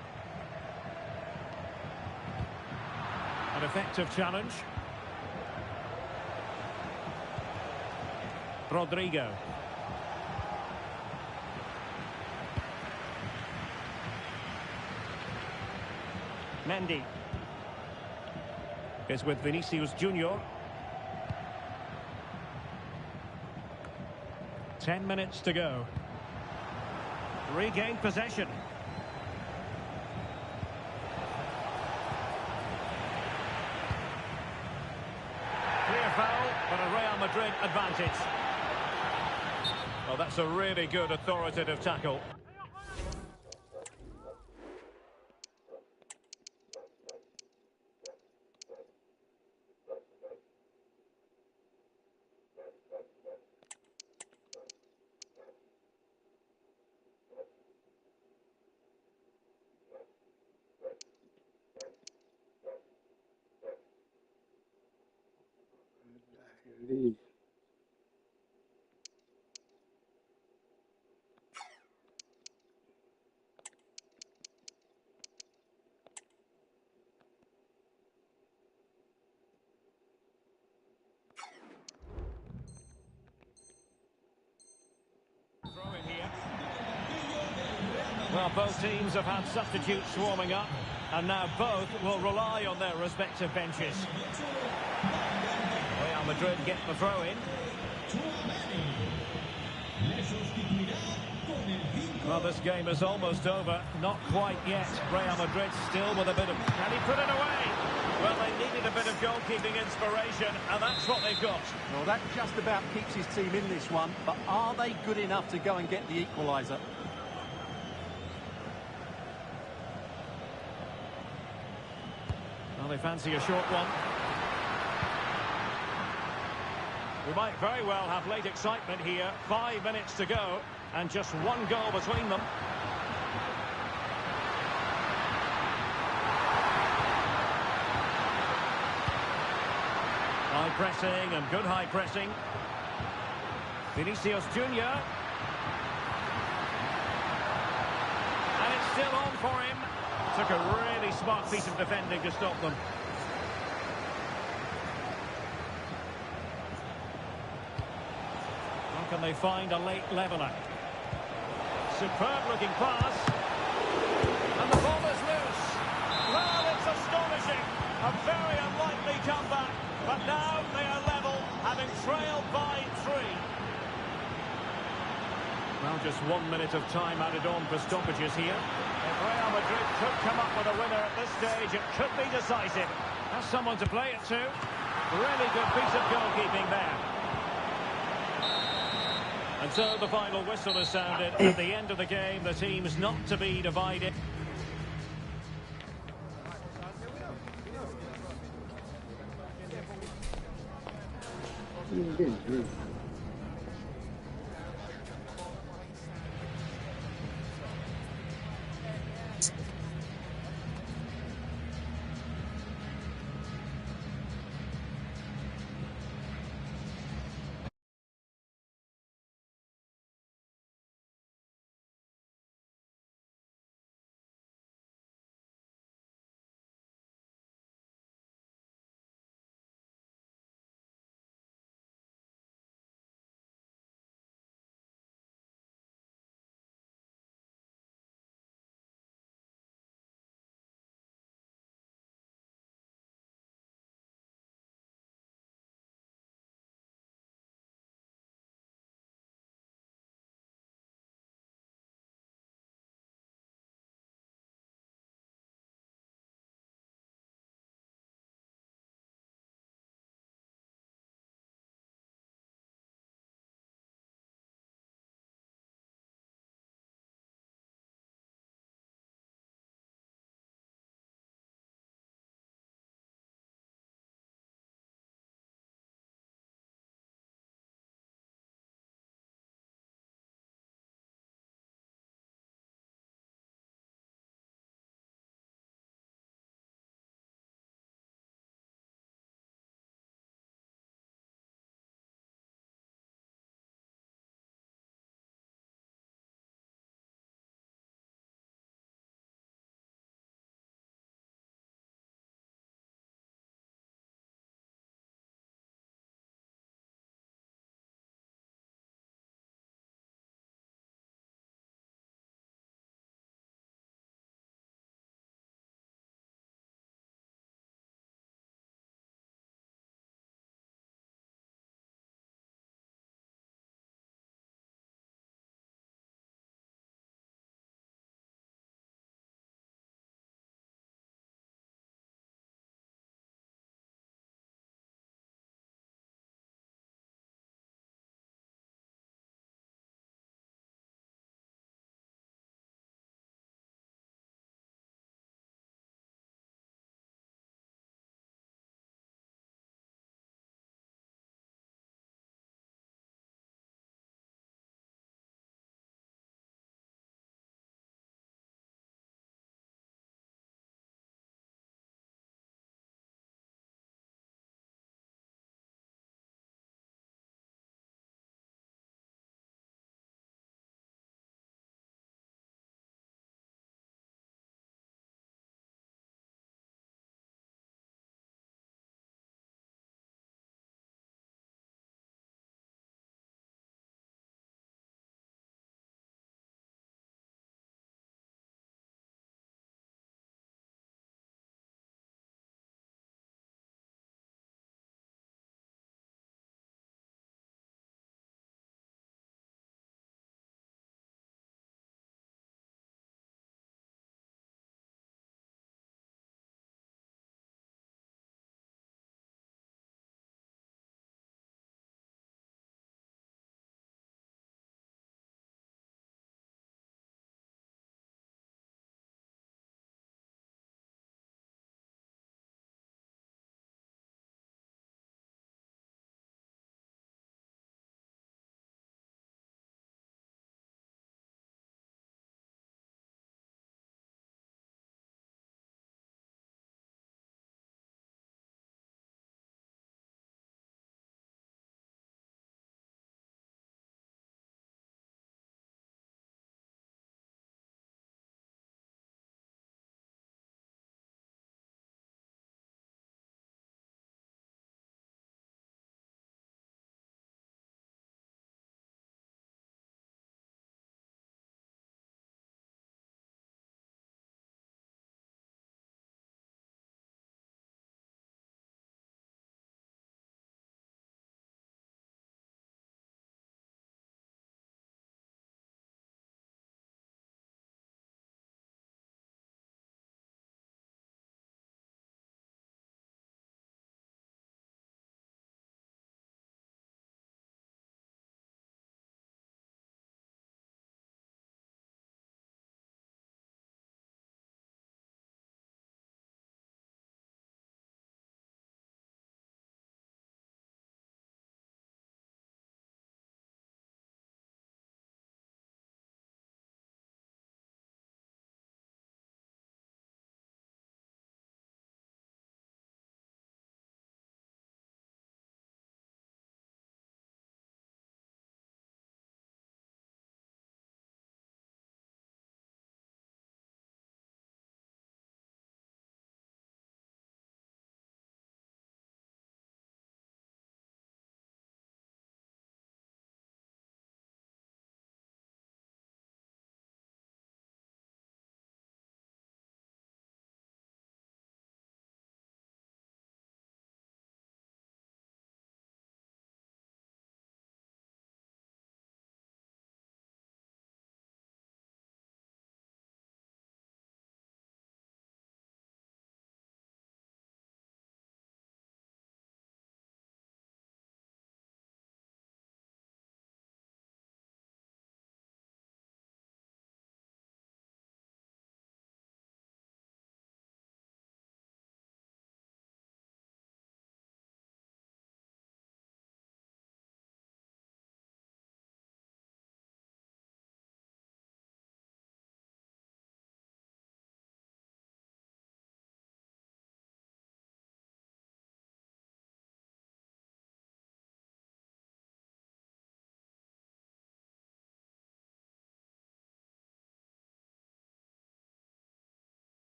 An effective challenge. Rodrigo. Mendy is with Vinicius Junior. 10 minutes to go. Regain possession. Clear foul, but a Real Madrid advantage. Well, that's a really good authoritative tackle. Leave. Throw in here. Well, both teams have had substitutes swarming up, and now both will rely on their respective benches. Real Madrid get the throw in. Well, this game is almost over. Not quite yet. Real Madrid still with a bit of... Can he put it away? Well, they needed a bit of goalkeeping inspiration, and that's what they've got. Well, that just about keeps his team in this one, but are they good enough to go and get the equaliser? Well, they fancy a short one. We might very well have late excitement here. 5 minutes to go, and just one goal between them. High pressing and good high pressing. Vinicius Junior. And it's still on for him. Took a really smart piece of defending to stop them. How can they find a late leveller? Superb looking pass. And the ball is loose. Well, it's astonishing. A very unlikely comeback. But now they are level, having trailed by 3. Well, just 1 minute of time added on for stoppages here. If Real Madrid could come up with a winner at this stage, it could be decisive. Has someone to play it to. Really good piece of goalkeeping there. And so the final whistle is sounded. At the end of the game, the team's not to be divided. Good.